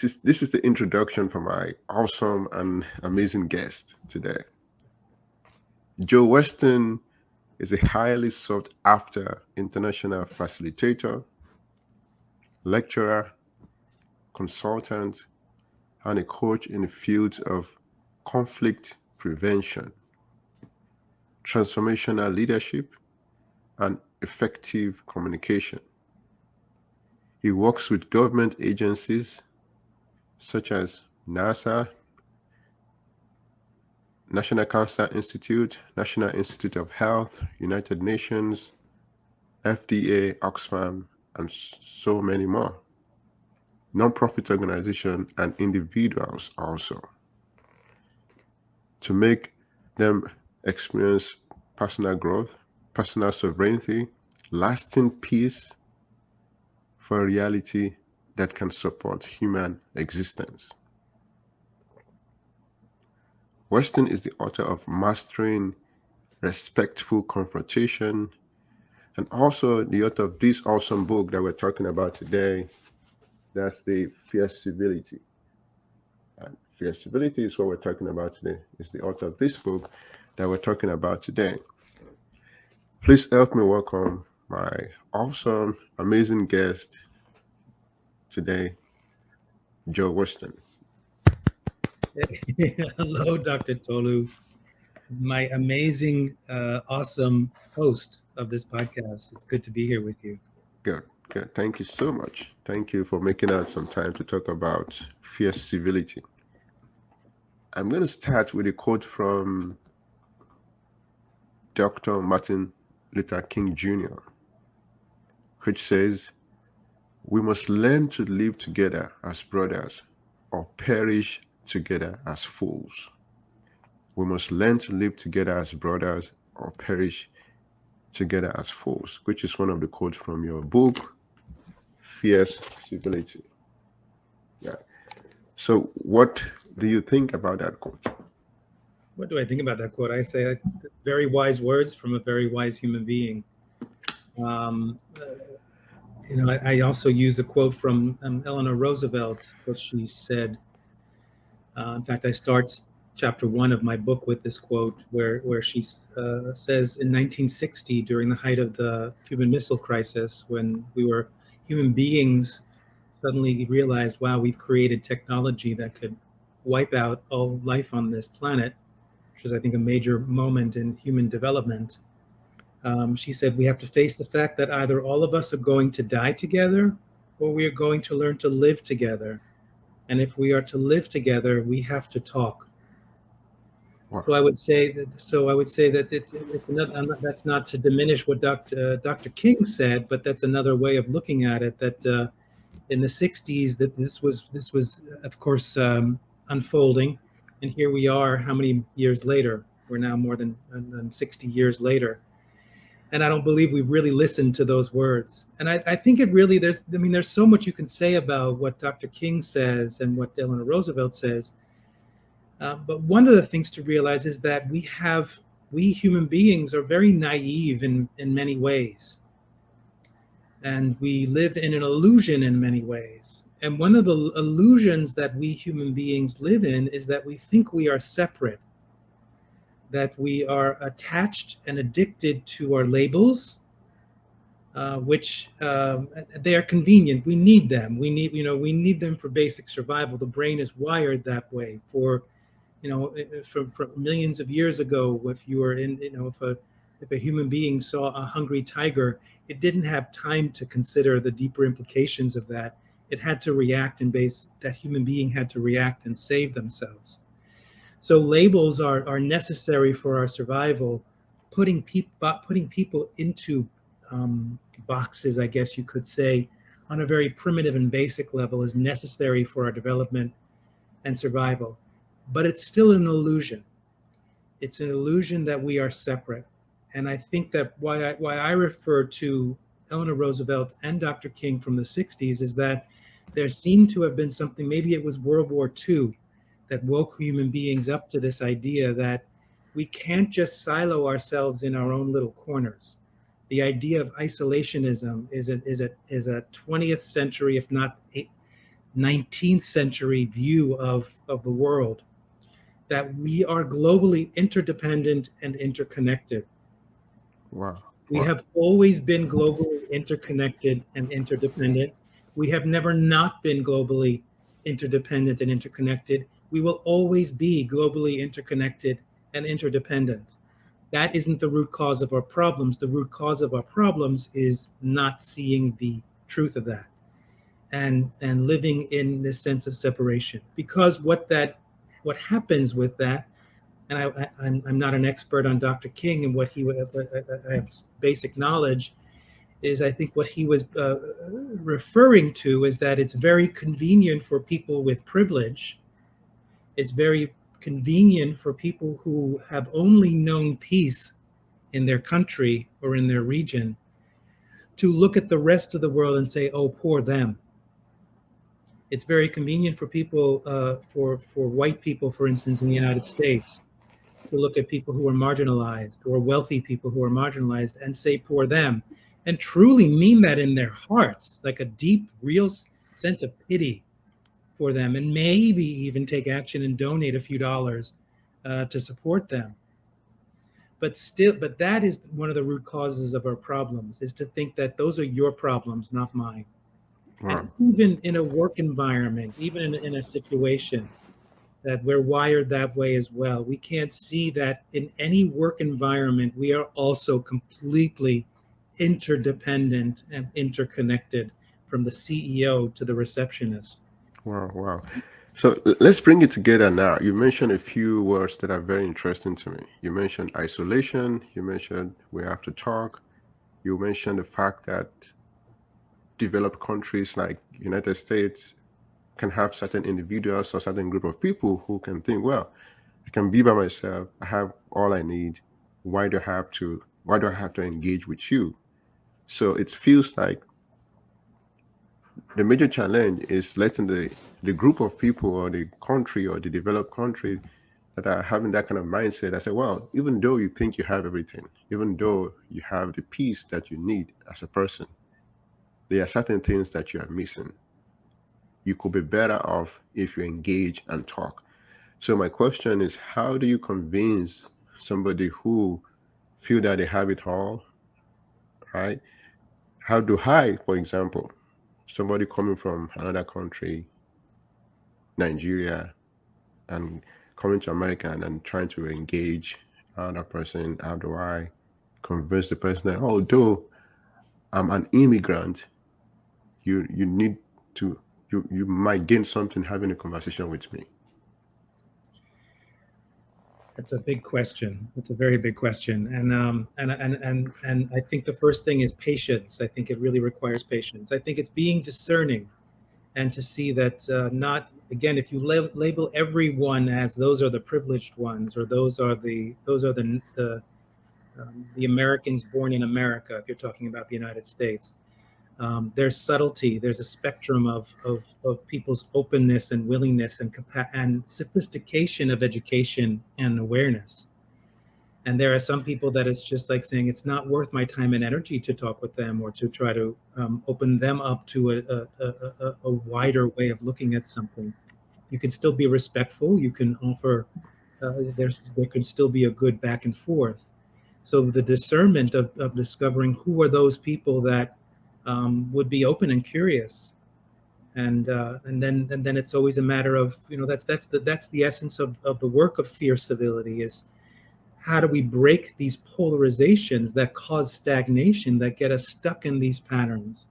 This is the introduction for my awesome and amazing guest today. Joe Weston is a highly sought after international facilitator, lecturer, consultant, and a coach in the fields of conflict prevention, transformational leadership, and effective communication. He works with government agencies such as NASA, National Cancer Institute, National Institute of Health, United Nations, FDA, Oxfam, and so many more. Non-profit organizations and individuals also, to make them experience personal growth, personal sovereignty, lasting peace for a reality that can support human existence. Weston is the author of Mastering Respectful Confrontation, and also the author of this awesome book that we're talking about today. That's the Fierce Civility. And Fierce Civility is what we're talking about today. It's the author of this book that we're talking about today. Please help me welcome my awesome, amazing guest today, Joe Weston. Hello, Dr. Tolu, my amazing, awesome host of this podcast. It's good to be here with you. Good, good. Thank you so much. Thank you for making out some time to talk about fierce civility. I'm going to start with a quote from Dr. Martin Luther King Jr., which says, "We must learn to live together as brothers or perish together as fools." We must learn to live together as brothers or perish together as fools, which is one of the quotes from your book, Fierce Civility. Yeah. So what do you think about that quote? What do I think about that quote? I say very wise words from a very wise human being. Um, I also use a quote from Eleanor Roosevelt, what she said. In fact, I start chapter 1 of my book with this quote where she says in 1960, during the height of the Cuban Missile Crisis, when human beings suddenly realized, wow, we've created technology that could wipe out all life on this planet, which was, I think, a major moment in human development. She said, we have to face the fact that either all of us are going to die together or we are going to learn to live together. And if we are to live together, we have to talk. Wow. So I would say that it's another, that's not to diminish what Dr. King said, but that's another way of looking at it. That in the '60s, that this was of course unfolding, and here we are. How many years later? We're now more than 60 years later, and I don't believe we really listened to those words. And I think it really there's so much you can say about what Dr. King says and what Eleanor Roosevelt says. But one of the things to realize is that we human beings are very naive in many ways. And we live in an illusion in many ways. And one of the illusions that we human beings live in is that we think we are separate, that we are attached and addicted to our labels, which they are convenient. We need them. We need them for basic survival. The brain is wired that way. From millions of years ago, if you were if a human being saw a hungry tiger, it didn't have time to consider the deeper implications of that. It had to react that human being had to react and save themselves. So labels are necessary for our survival. Putting people into boxes, I guess you could say, on a very primitive and basic level is necessary for our development and survival. But it's still an illusion. It's an illusion that we are separate. And I think that why I refer to Eleanor Roosevelt and Dr. King from the 60s is that there seemed to have been something, maybe it was World War II, that woke human beings up to this idea that we can't just silo ourselves in our own little corners. The idea of isolationism is a 20th century, if not 19th century view of the world, that we are globally interdependent and interconnected. Wow. We Wow. have always been globally interconnected and interdependent. We have never not been globally interdependent and interconnected. We will always be globally interconnected and interdependent. That isn't the root cause of our problems. The root cause of our problems is not seeing the truth of that, and living in this sense of separation. Because what happens with that, and I'm not an expert on Dr. King and what he would, I have basic knowledge, is I think what he was referring to is that it's very convenient for people with privilege. It's very convenient for people who have only known peace in their country or in their region to look at the rest of the world and say, oh, poor them. It's very convenient for people, for white people, for instance, in the United States, to look at people who are marginalized or wealthy people who are marginalized and say poor them, and truly mean that in their hearts, like a deep, real sense of pity for them, and maybe even take action and donate a few dollars to support them. But that is one of the root causes of our problems, is to think that those are your problems, not mine. Wow. And even in a work environment, even in a situation, that we're wired that way as well. We can't see that in any work environment, we are also completely interdependent and interconnected, from the CEO to the receptionist. Wow. Wow. So let's bring it together now. You mentioned a few words that are very interesting to me. You mentioned isolation. You mentioned we have to talk. You mentioned the fact that developed countries like United States can have certain individuals or certain group of people who can think, well, I can be by myself. I have all I need. Why do I have to engage with you? So it feels like the major challenge is letting the group of people or the country or the developed country that are having that kind of mindset. I say, well, even though you think you have everything, even though you have the peace that you need as a person, there are certain things that you are missing. You could be better off if you engage and talk. So my question is, how do you convince somebody who feel that they have it all, right? How do I, for example, somebody coming from another country, Nigeria, and coming to America and then trying to engage another person, how do I convince the person that although I'm an immigrant, you need to you might gain something having a conversation with me. That's a big question. It's a very big question, and I think the first thing is patience. I think it really requires patience. I think it's being discerning, and to see that, not, again, if you label everyone as those are the privileged ones, or those are the Americans born in America, if you're talking about the United States. There's subtlety. There's a spectrum of people's openness and willingness and sophistication of education and awareness. And there are some people that it's just like saying it's not worth my time and energy to talk with them, or to try to open them up to a wider way of looking at something. You can still be respectful. You can offer. There can still be a good back and forth. So the discernment of discovering who are those people that would be open and curious, and then it's always a matter of, that's the essence of the work of fierce civility, is how do we break these polarizations that cause stagnation, that get us stuck in these patterns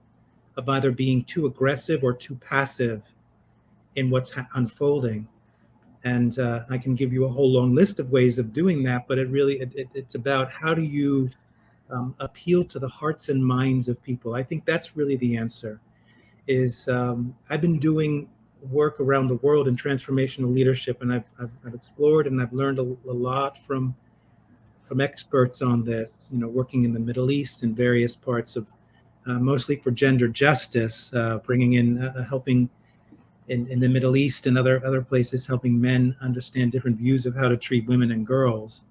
of either being too aggressive or too passive in what's unfolding. And I can give you a whole long list of ways of doing that, but it's about how do you appeal to the hearts and minds of people. I think that's really the answer. Is I've been doing work around the world in transformational leadership, and I've explored and I've learned a lot from experts on this. Working in the Middle East in various parts of, mostly for gender justice, bringing in, helping in the Middle East and other places, helping men understand different views of how to treat women and girls.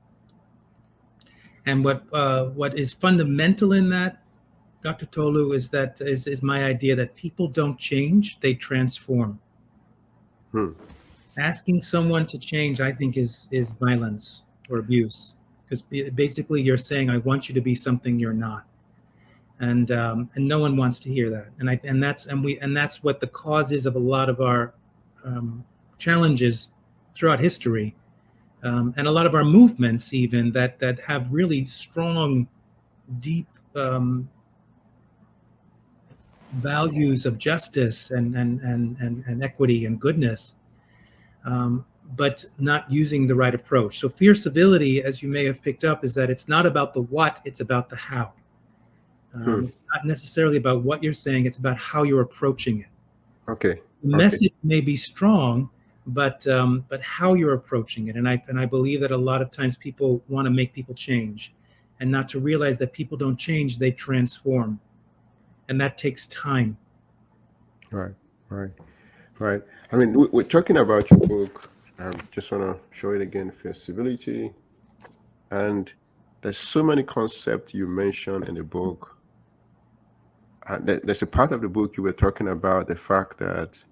And what is fundamental in that Dr. Tolu, is my idea that people don't change, they transform. Hmm. Asking someone to change, I think, is violence or abuse, because basically you're saying, I want you to be something you're not. And no one wants to hear that. And that's what the cause is of a lot of our um, challenges throughout history, and a lot of our movements, even that have really strong, deep values of justice and equity and goodness, but not using the right approach. So fear civility, as you may have picked up, is that it's not about the what, it's about the how. Hmm. It's not necessarily about what you're saying, it's about how you're approaching it. Okay. The Okay. message may be strong, but how you're approaching it. And I believe that a lot of times people want to make people change, and not to realize that people don't change, they transform, and that takes time. Right. Right. Right. I mean, we're talking about your book. Just want to show it again. Civility, and there's so many concepts you mentioned in the book. There's a part of the book you were talking about the fact that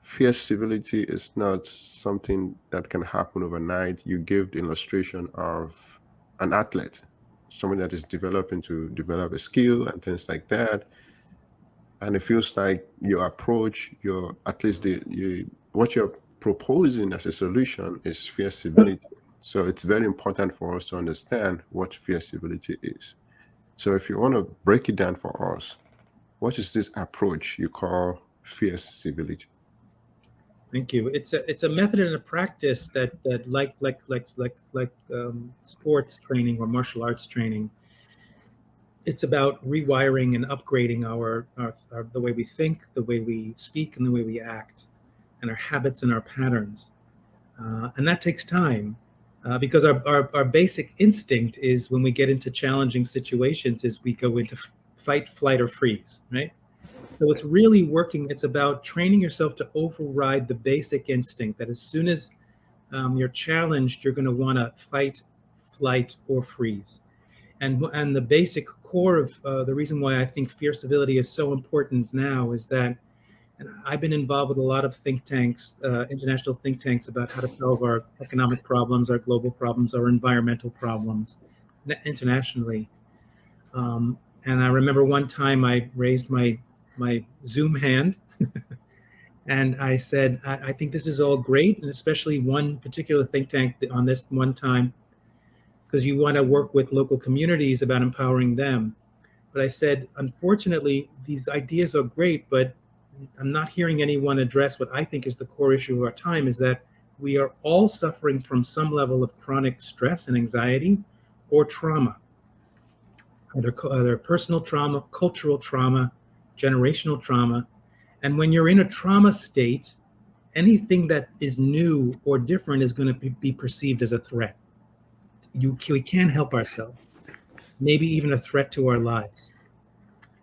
fierce civility is not something that can happen overnight. You gave the illustration of an athlete, someone that is developing to develop a skill and things like that. And it feels like your approach, your at least what you're proposing as a solution is fierce civility. So it's very important for us to understand what fierce civility is. So if you want to break it down for us, what is this approach you call fierce civility? Thank you. It's a method and a practice that like sports training or martial arts training. It's about rewiring and upgrading our the way we think, the way we speak, and the way we act, and our habits and our patterns. And that takes time, because our basic instinct is when we get into challenging situations is we go into fight, flight, or freeze, right? So it's really working. It's about training yourself to override the basic instinct that as soon as you're challenged, you're going to want to fight, flight, or freeze. And the basic core of the reason why I think fear civility is so important now is that, and I've been involved with a lot of think tanks, international think tanks, about how to solve our economic problems, our global problems, our environmental problems internationally. And I remember one time I raised my Zoom hand and I said, I think this is all great, and especially one particular think tank on this one time, because you want to work with local communities about empowering them. But I said, unfortunately, these ideas are great, but I'm not hearing anyone address what I think is the core issue of our time, is that we are all suffering from some level of chronic stress and anxiety or trauma, either personal trauma, cultural trauma, generational trauma. And when you're in a trauma state, anything that is new or different is going to be perceived as a threat. We can't help ourselves, maybe even a threat to our lives.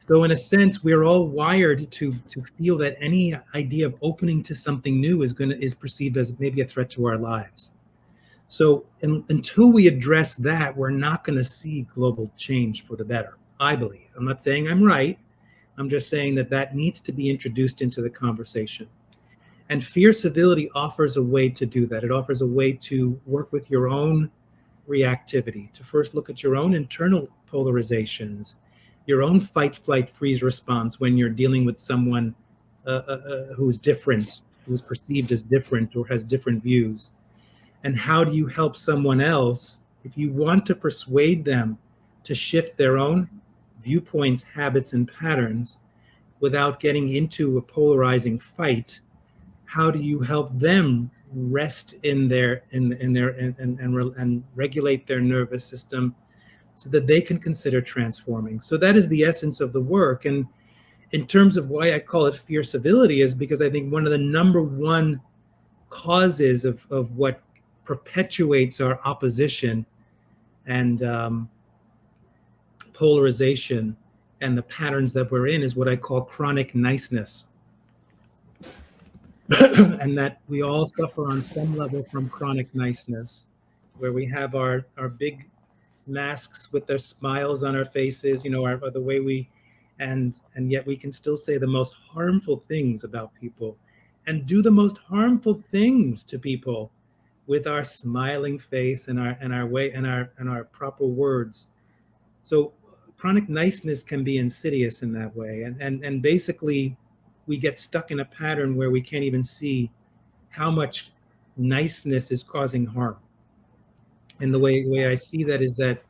So in a sense, we're all wired to feel that any idea of opening to something new is perceived as maybe a threat to our lives. So until we address that, we're not going to see global change for the better, I believe. I'm not saying I'm right. I'm just saying that needs to be introduced into the conversation. And fear civility offers a way to do that. It offers a way to work with your own reactivity, to first look at your own internal polarizations, your own fight, flight, freeze response when you're dealing with someone who's different, who's perceived as different or has different views. And how do you help someone else if you want to persuade them to shift their own viewpoints, habits, and patterns without getting into a polarizing fight? How do you help them rest and regulate their nervous system so that they can consider transforming? So that is the essence of the work. And in terms of why I call it fear civility is because I think one of the number one causes of what perpetuates our opposition and polarization and the patterns that we're in is what I call chronic niceness. And that we all suffer on some level from chronic niceness, where we have our big masks with their smiles on our faces, the way and yet we can still say the most harmful things about people and do the most harmful things to people with our smiling face and our way and our proper words. So chronic niceness can be insidious in that way, and basically we get stuck in a pattern where we can't even see how much niceness is causing harm. And the way I see that is that,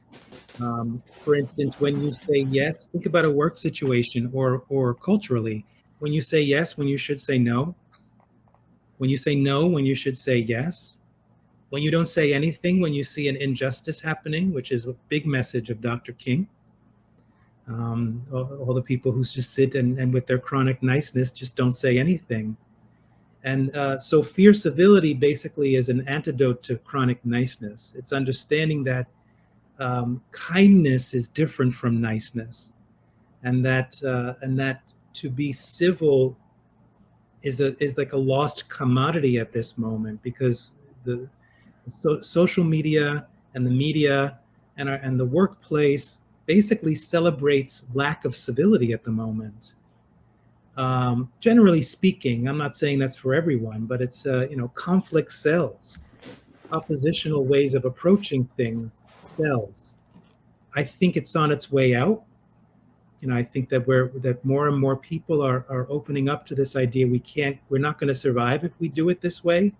for instance, when you say yes, think about a work situation or culturally. When you say yes, when you should say no. When you say no, when you should say yes. When you don't say anything, when you see an injustice happening, which is a big message of Dr. King. All the people who just sit and with their chronic niceness just don't say anything. And so fear civility basically is an antidote to chronic niceness. It's understanding that kindness is different from niceness, and that to be civil is like a lost commodity at this moment, because the social media and the media and the workplace basically celebrates lack of civility at the moment. Generally speaking, I'm not saying that's for everyone, but it's conflict sells. Oppositional ways of approaching things sells. I think it's on its way out. I think that more and more people are opening up to this idea we're not going to survive if we do it this way.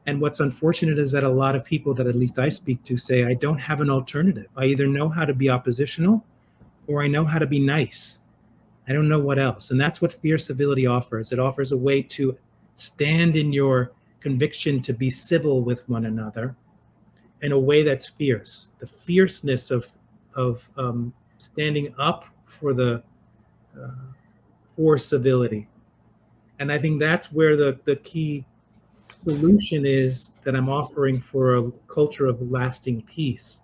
And what's unfortunate is that a lot of people that at least I speak to say, I don't have an alternative. I either know how to be oppositional or I know how to be nice. I don't know what else. And that's what fear civility offers. It offers a way to stand in your conviction to be civil with one another in a way that's fierce. The fierceness of standing up uh, for civility. And I think that's where the key solution is that I'm offering for a culture of lasting peace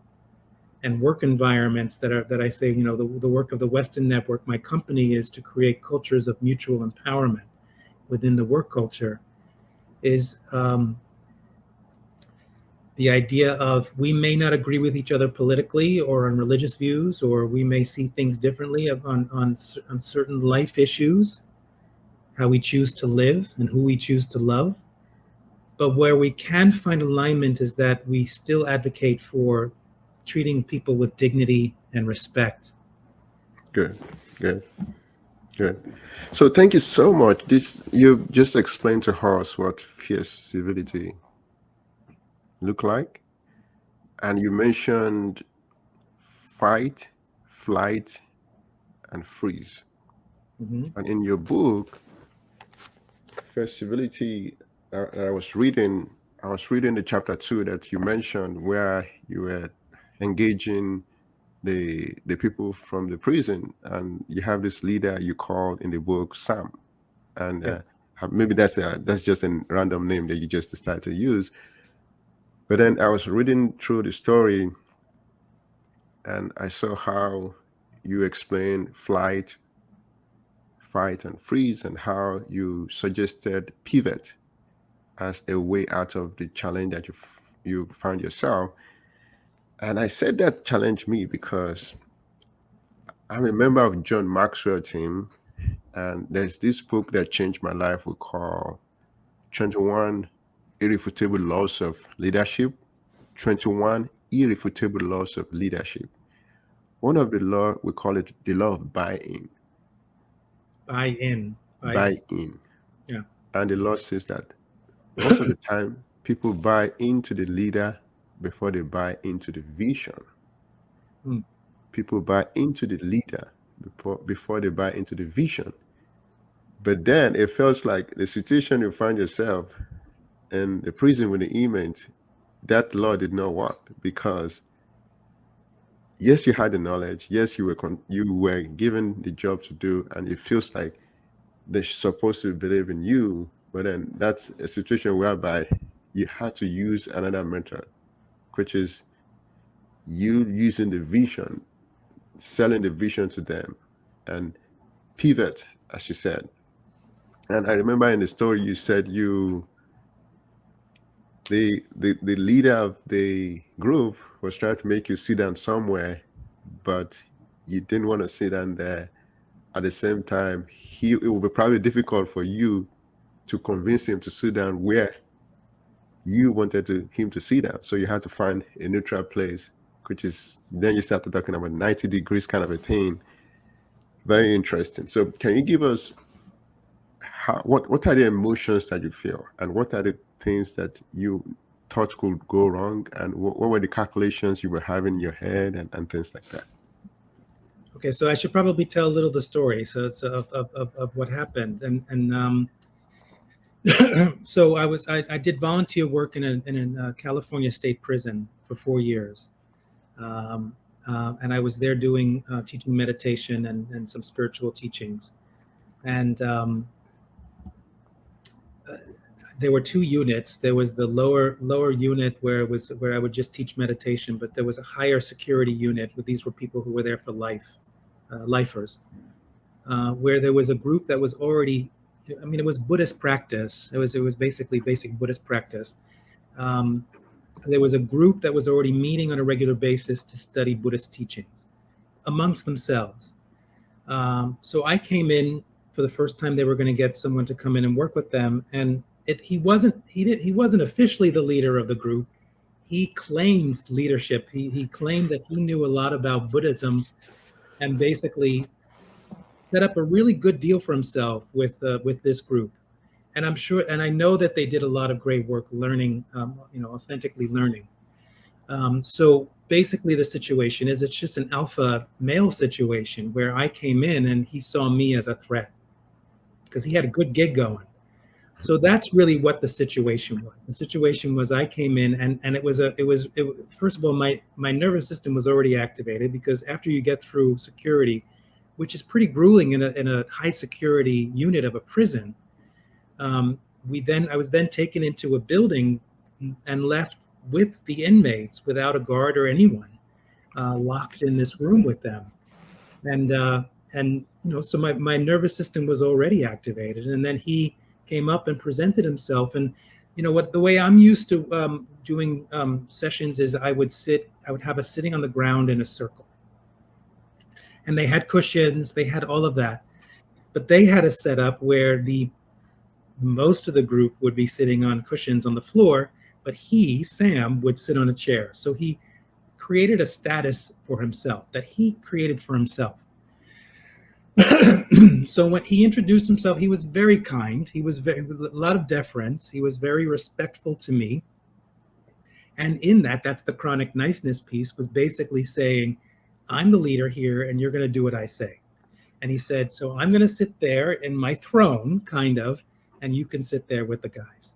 and work environments that I say, the work of the Weston Network, my company, is to create cultures of mutual empowerment within the work culture, is the idea of we may not agree with each other politically or on religious views, or we may see things differently on certain life issues, how we choose to live and who we choose to love. But where we can find alignment is that we still advocate for treating people with dignity and respect. Good, good, good. So thank you so much. This you just explained to us what fierce civility look like, and you mentioned fight, flight, and freeze. Mm-hmm. And in your book, fierce civility, I was reading the chapter 2 that you mentioned, where you were engaging the people from the prison, and you have this leader you call in the book Sam, and Yes. maybe that's just a random name that you just decided to use. But then I was reading through the story, and I saw how you explain flight, fight, and freeze, and how you suggested pivot as a way out of the challenge that you found yourself. And I said that challenged me because I'm a member of John Maxwell team, and there's this book that changed my life we call 21 Irrefutable Laws of Leadership. 21 Irrefutable Laws of Leadership. One of the law, we call it the law of buy-in. Buy in. Buy in. Buy-in. Yeah. And the law says that most of the time people buy into the leader before they buy into the vision. Hmm. People buy into the leader before they buy into the vision. But then it feels like the situation you find yourself in the prison with the inmates, that law did not work, because yes, you had the knowledge, yes, you were given the job to do, and it feels like they're supposed to believe in you, but then that's a situation whereby you had to use another method, which is you using the vision, selling the vision to them, and pivot, as you said. And I remember in the story you said the leader of the group was trying to make you sit down somewhere, but you didn't want to sit down there. At the same time, it will be probably difficult for you to convince him to sit down where you wanted him to sit down. So you had to find a neutral place, which is then you started talking about 90 degrees kind of a thing. Very interesting. So can you give us what are the emotions that you feel, and what are the things that you thought could go wrong, and what were the calculations you were having in your head, and things like that? Okay, so I should probably tell a little the story, so it's of what happened, and so I did volunteer work in a California state prison for 4 years, um, and I was there doing teaching meditation and some spiritual teachings, and uh, there were two units. There was the lower unit where I would just teach meditation, but there was a higher security unit where these were people who were there for life, lifers, where there was a group that was already, I mean, it was Buddhist practice. It was basically basic Buddhist practice. Um, there was a group that was already meeting on a regular basis to study Buddhist teachings amongst themselves. So I came in for the first time. They were going to get someone to come in and work with them, and he wasn't officially the leader of the group. He claims leadership. He claimed that he knew a lot about Buddhism, and basically set up a really good deal for himself with this group. And I'm sure, and I know that they did a lot of great work learning, authentically learning. So basically, the situation is it's just an alpha male situation where I came in and he saw me as a threat because he had a good gig going. So that's really what the situation was. The situation was I came in and first of all, my nervous system was already activated because after you get through security, which is pretty grueling in a high security unit of a prison, I was then taken into a building and left with the inmates without a guard or anyone, locked in this room with them. And so my nervous system was already activated. And then he came up and presented himself. And the way I'm used to doing sessions is I would have a sitting on the ground in a circle. And they had cushions, they had all of that. But they had a setup where most of the group would be sitting on cushions on the floor, but Sam, would sit on a chair. So he created a status for himself that he created for himself. So when he introduced himself, he was very kind. He was a lot of deference. He was very respectful to me. And in that's the chronic niceness piece, was basically saying, I'm the leader here and you're going to do what I say. And he said, so I'm going to sit there in my throne, kind of, and you can sit there with the guys.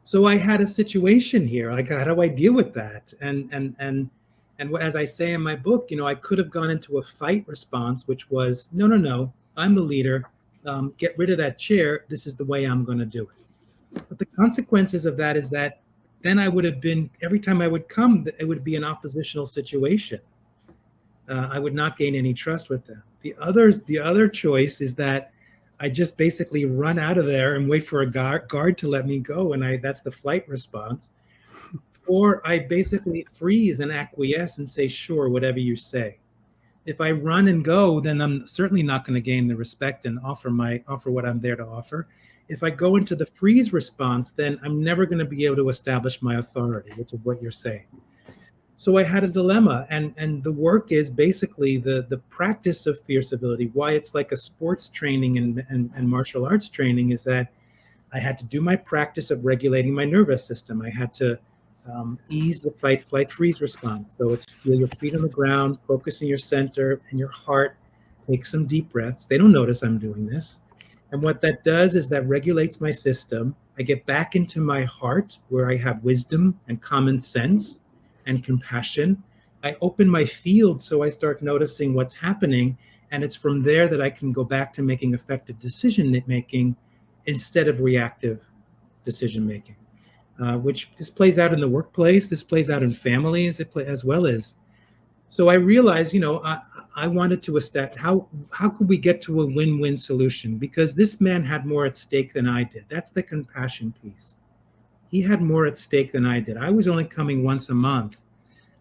So I had a situation here. Like, how do I deal with that? And as I say in my book, I could have gone into a fight response, which was, no, I'm the leader. Get rid of that chair. This is the way I'm going to do it. But the consequences of that is that then I would have been, every time I would come, it would be an oppositional situation. I would not gain any trust with them. The other choice is that I just basically run out of there and wait for a guard to let me go, and that's the flight response. Or I basically freeze and acquiesce and say, sure, whatever you say. If I run and go, then I'm certainly not going to gain the respect and offer what I'm there to offer. If I go into the freeze response, then I'm never going to be able to establish my authority, which is what you're saying. So I had a dilemma, and the work is basically the practice of fierce civility. Why it's like a sports training and martial arts training is that I had to do my practice of regulating my nervous system. I had to ease the fight, flight, freeze response. So it's feel your feet on the ground, focus in your center and your heart. Take some deep breaths. They don't notice I'm doing this. And what that does is that regulates my system. I get back into my heart where I have wisdom and common sense and compassion. I open my field so I start noticing what's happening. And it's from there that I can go back to making effective decision making instead of reactive decision making, which this plays out in the workplace. This plays out in families as well as. So I realized, I wanted to establish how could we get to a win-win solution, because this man had more at stake than I did. That's the compassion piece. He had more at stake than I did. I was only coming once a month,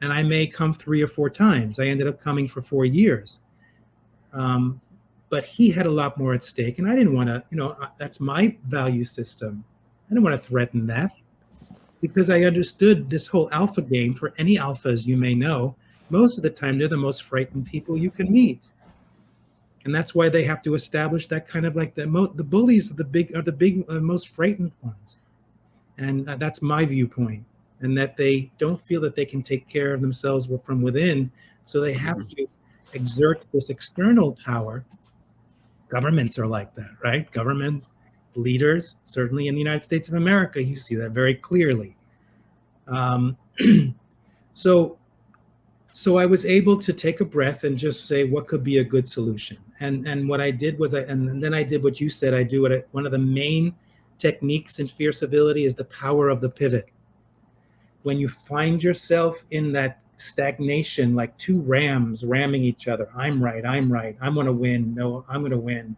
and I may come 3 or 4 times. I ended up coming for 4 years. Um, but he had a lot more at stake, and I didn't want to, that's my value system. I didn't want to threaten that because I understood this whole alpha game. For any alphas you may know, most of the time they're the most frightened people you can meet. And that's why they have to establish that kind of like the bullies are the big most frightened ones. And that's my viewpoint. And that they don't feel that they can take care of themselves from within, so they have to exert this external power. Governments are like that, right? Governments, leaders, certainly in the United States of America, you see that very clearly. Um, so so I was able to take a breath and just say what could be a good solution. And what I did was and then I did what you said I do. One of the main techniques in fierce civility is the power of the pivot. When you find yourself in that stagnation, like two rams ramming each other, I'm right, I'm right, I'm going to win, no, I'm going to win.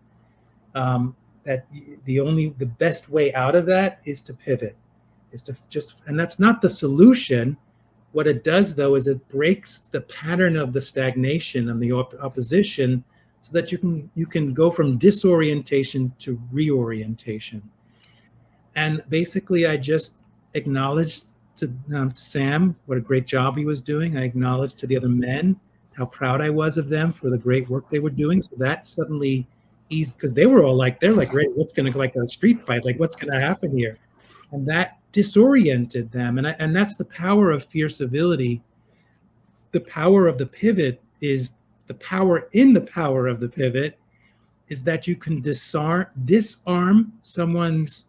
That the best way out of that is to pivot, is to just, and that's not the solution. What it does, though, is it breaks the pattern of the stagnation and the opposition, so that you can go from disorientation to reorientation. And basically, I just acknowledged to Sam what a great job he was doing. I acknowledged to the other men how proud I was of them for the great work they were doing. So that suddenly eased, because they were all like, they're like, "Great, what's going to, like a street fight? Like, what's going to happen here?" And that disoriented them. And that's the power of fierce civility. The power of the pivot is the power in the power of the pivot is that you can disarm someone's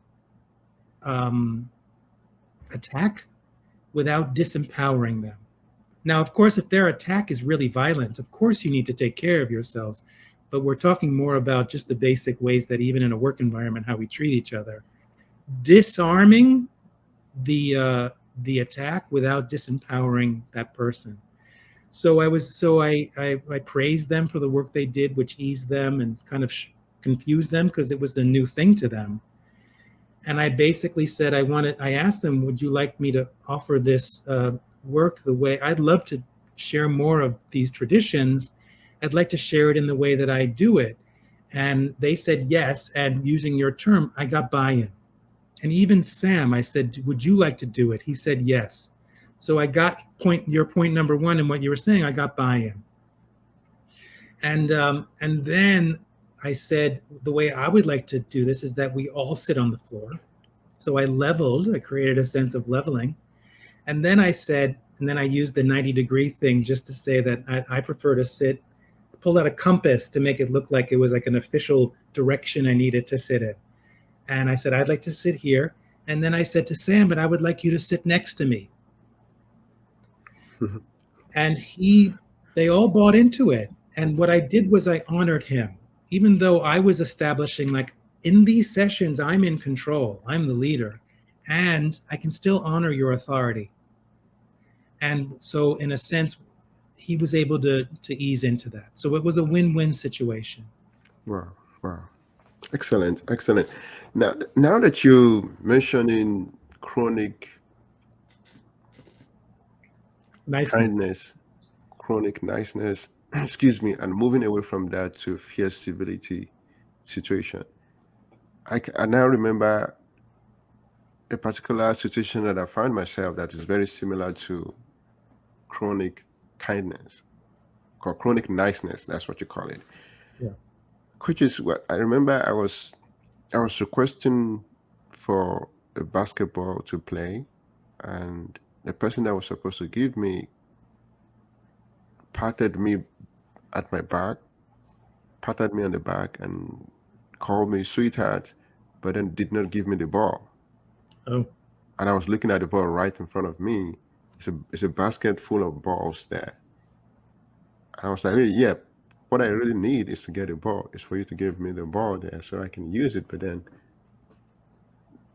um, attack without disempowering them. Now, of course, if their attack is really violent, of course you need to take care of yourselves. But we're talking more about just the basic ways that even in a work environment, how we treat each other. Disarming the attack without disempowering that person. So I praised them for the work they did, which eased them and kind of confused them because it was the new thing to them. And I basically said I asked them, would you like me to offer this work the way I'd love to share more of these traditions? I'd like to share it in the way that I do it. And they said yes. And using your term, I got buy-in. And even Sam, I said, would you like to do it? He said yes. So I got your point number one and what you were saying, I got buy-in. And then I said, the way I would like to do this is that we all sit on the floor. So I created a sense of leveling. And then I said, and then I used the 90-degree thing just to say that I prefer to sit, pulled out a compass to make it look like it was like an official direction I needed to sit in. And I said, I'd like to sit here. And then I said to Sam, but I would like you to sit next to me. And they all bought into it. And what I did was I honored him, even though I was establishing, like, in these sessions, I'm in control, I'm the leader, and I can still honor your authority. And so in a sense, he was able to ease into that. So it was a win-win situation. Wow, wow. Excellent, excellent. Now that you mentioning chronic kindness, chronic niceness, excuse me, and moving away from that to fierce civility situation, I now remember a particular situation that I found myself that is very similar to chronic kindness, or chronic niceness. That's what you call it. Yeah. Which is what I remember. I was requesting for a basketball to play, and the person that was supposed to give me patted me at my back, patted me on the back, and called me sweetheart, but then did not give me the ball. Oh. And I was looking at the ball right in front of me. It's a basket full of balls there. And I was like, hey, yeah, what I really need is to get a ball. It's for you to give me the ball there so I can use it. But then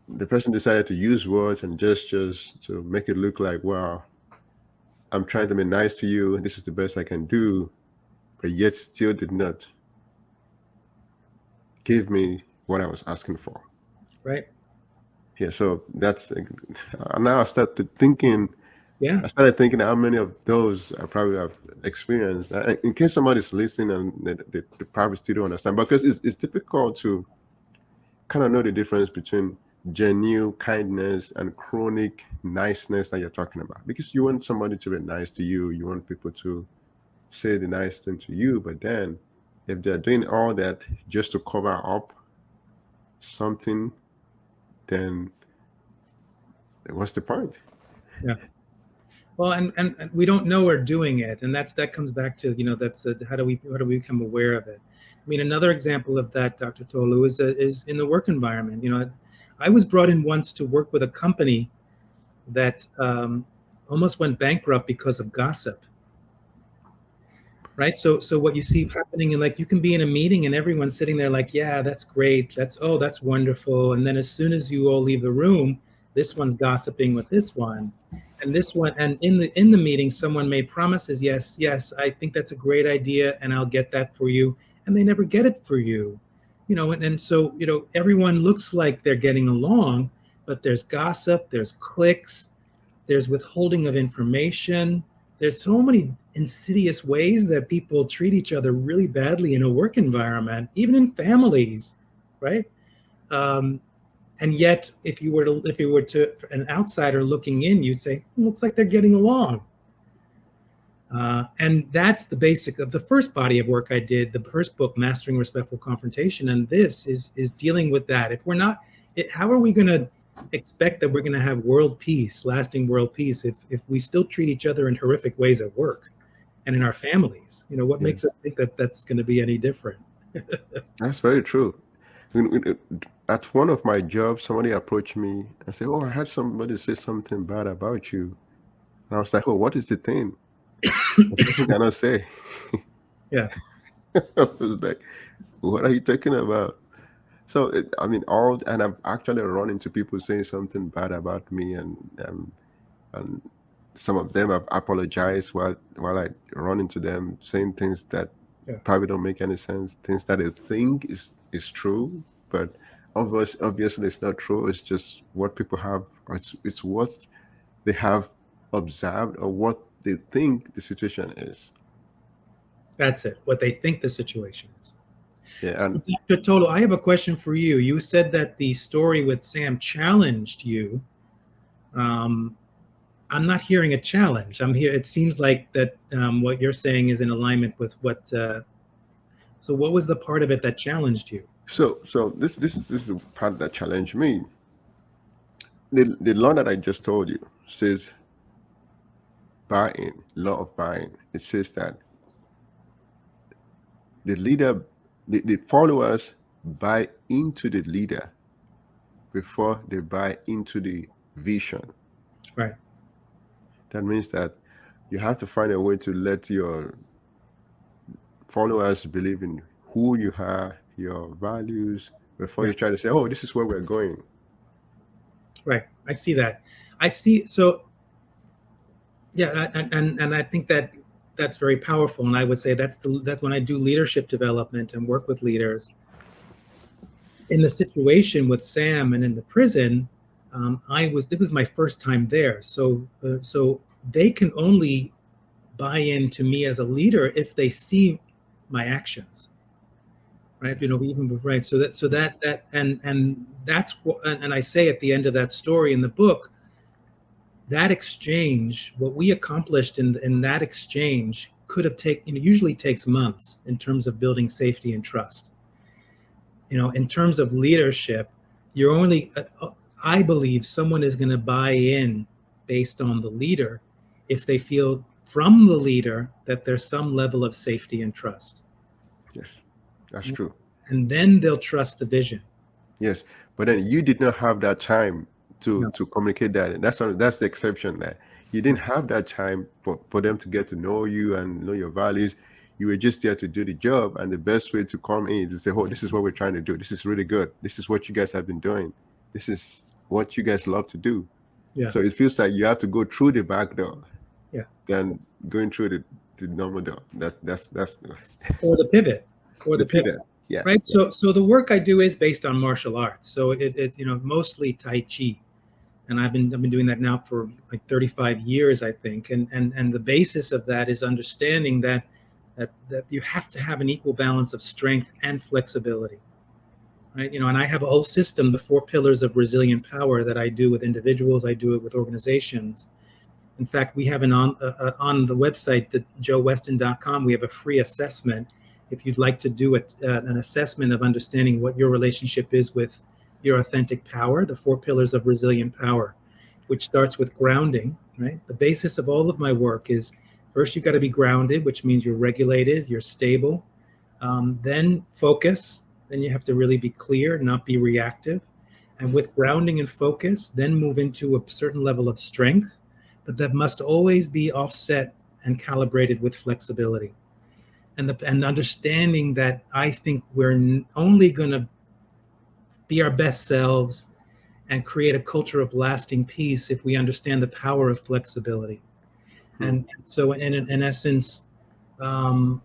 the person decided to use words and gestures to make it look like, well, I'm trying to be nice to you. This is the best I can do. But yet still did not give me what I was asking for. Right. Yeah, so that's now thinking. Yeah. I started thinking how many of those I probably have experienced. In case somebody's listening and they probably still don't understand, because it's difficult to kind of know the difference between genuine kindness and chronic niceness that you're talking about. Because you want somebody to be nice to you, you want people to say the nice thing to you, but then if they're doing all that just to cover up something, then what's the point? Yeah. Well, and we don't know we're doing it, and that comes back to, that's how do we become aware of it? I mean, another example of that, Dr. Tolu, is in the work environment. I was brought in once to work with a company that almost went bankrupt because of gossip. Right. So what you see happening, and like, you can be in a meeting and everyone's sitting there like, yeah, that's great, that's wonderful, and then as soon as you all leave the room, this one's gossiping with this one, and this one, and in the meeting someone made promises, yes, yes, I think that's a great idea and I'll get that for you, and they never get it for you. And so, everyone looks like they're getting along, but there's gossip, there's clicks, there's withholding of information. There's so many insidious ways that people treat each other really badly in a work environment, even in families, right? Um, and yet, if you were to an outsider looking in, you'd say, looks like they're getting along. And that's the basic of the first body of work I did, the first book, Mastering Respectful Confrontation. And this is dealing with that. If we're not, how are we going to expect that we're going to have world peace, lasting world peace, if we still treat each other in horrific ways at work and in our families? What Yeah, makes us think that that's going to be any different? that's very true. At one of my jobs, somebody approached me and said, "Oh, I had somebody say something bad about you." And I was like, "Oh, what is the thing?" The person cannot say. Yeah, I was like, "What are you talking about?" So, I mean, and I've actually run into people saying something bad about me, and some of them have apologized while I run into them saying things that yeah, probably don't make any sense, things that they think is true, but obviously it's not true. It's just what people have, or it's what they have observed, or what they think the situation is. that's it. What they think the situation is. Yeah, So, and Dr. Tolo, I have a question for you. You said that the story with Sam challenged you. Um, I'm not hearing a challenge. I'm here. It seems like that what you're saying is in alignment with what. So, what was the part of it that challenged you? so this is the part that challenged me. The law that I just told you says buy-in, law of buy-in. It says that the leader, the followers buy into the leader before they buy into the vision. Right. That means that you have to find a way to let your followers believe in who you are, your values, before Yeah. you try to say, "Oh, this is where we're going." Right. I see that. I see. So, yeah, and I think that that's very powerful. And I would say that's when I do leadership development and work with leaders in the situation with Sam and in the prison. It was my first time there, so they can only buy into me as a leader if they see my actions, right? Yes. Even right. So that and that's what, and I say at the end of that story in the book, that exchange, what we accomplished in that exchange could have taken, usually takes months in terms of building safety and trust. In terms of leadership, you're only, I believe someone is going to buy in based on the leader if they feel from the leader that there's some level of safety and trust. Yes, that's true. And then they'll trust the vision. Yes, but then you did not have that time to No. to communicate that. That's the exception there. You Yeah. didn't have that time for them to get to know you and know your values. You were just there to do the job, and the best way to come in is to say, "Oh, this is what we're trying to do. This is really good. This is what you guys have been doing. This is what you guys love to do." Yeah. So it feels like you have to go through the back door Yeah. than going through the normal door. That's Or the pivot. Or the the pivot. pivot. Yeah, right? yeah. So the work I do is based on martial arts. So it's mostly Tai Chi, and I've been doing that now for like 35 years, I think. And the basis of that is understanding that you have to have an equal balance of strength and flexibility, right? And I have a whole system, the 4 pillars of resilient power, that I do with individuals, I do it with organizations. In fact, we have on the website, the joeweston.com, we have a free assessment. If you'd like to do an assessment of understanding what your relationship is with your authentic power, the 4 pillars of resilient power, which starts with grounding, right? The basis of all of my work is, first, you've got to be grounded, which means you're regulated, you're stable. Then focus. Then you have to really be clear, not be reactive. And with grounding and focus, then move into a certain level of strength, but that must always be offset and calibrated with flexibility. And understanding that I think we're only going to be our best selves and create a culture of lasting peace if we understand the power of flexibility. Hmm. And so, in essence, um,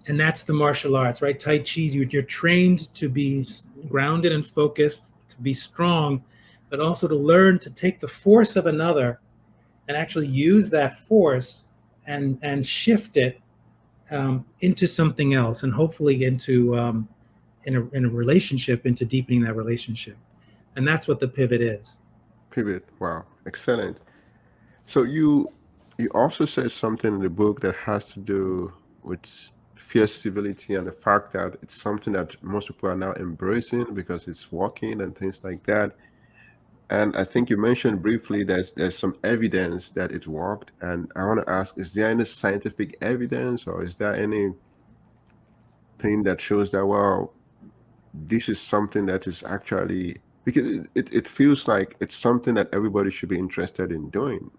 and that's the martial arts, right? Tai Chi, you're trained to be grounded and focused, to be strong, but also to learn to take the force of another and actually use that force and shift it into something else, and hopefully into in a relationship, into deepening that relationship. And that's what the pivot is. Pivot. Wow, excellent. So you also said something in the book that has to do with fierce civility and the fact that it's something that most people are now embracing because it's working and things like that. And I think you mentioned briefly there's some evidence that it worked. And I want to ask, is there any scientific evidence or is there anything that shows that, well, this is something that is actually, because it feels like it's something that everybody should be interested in doing.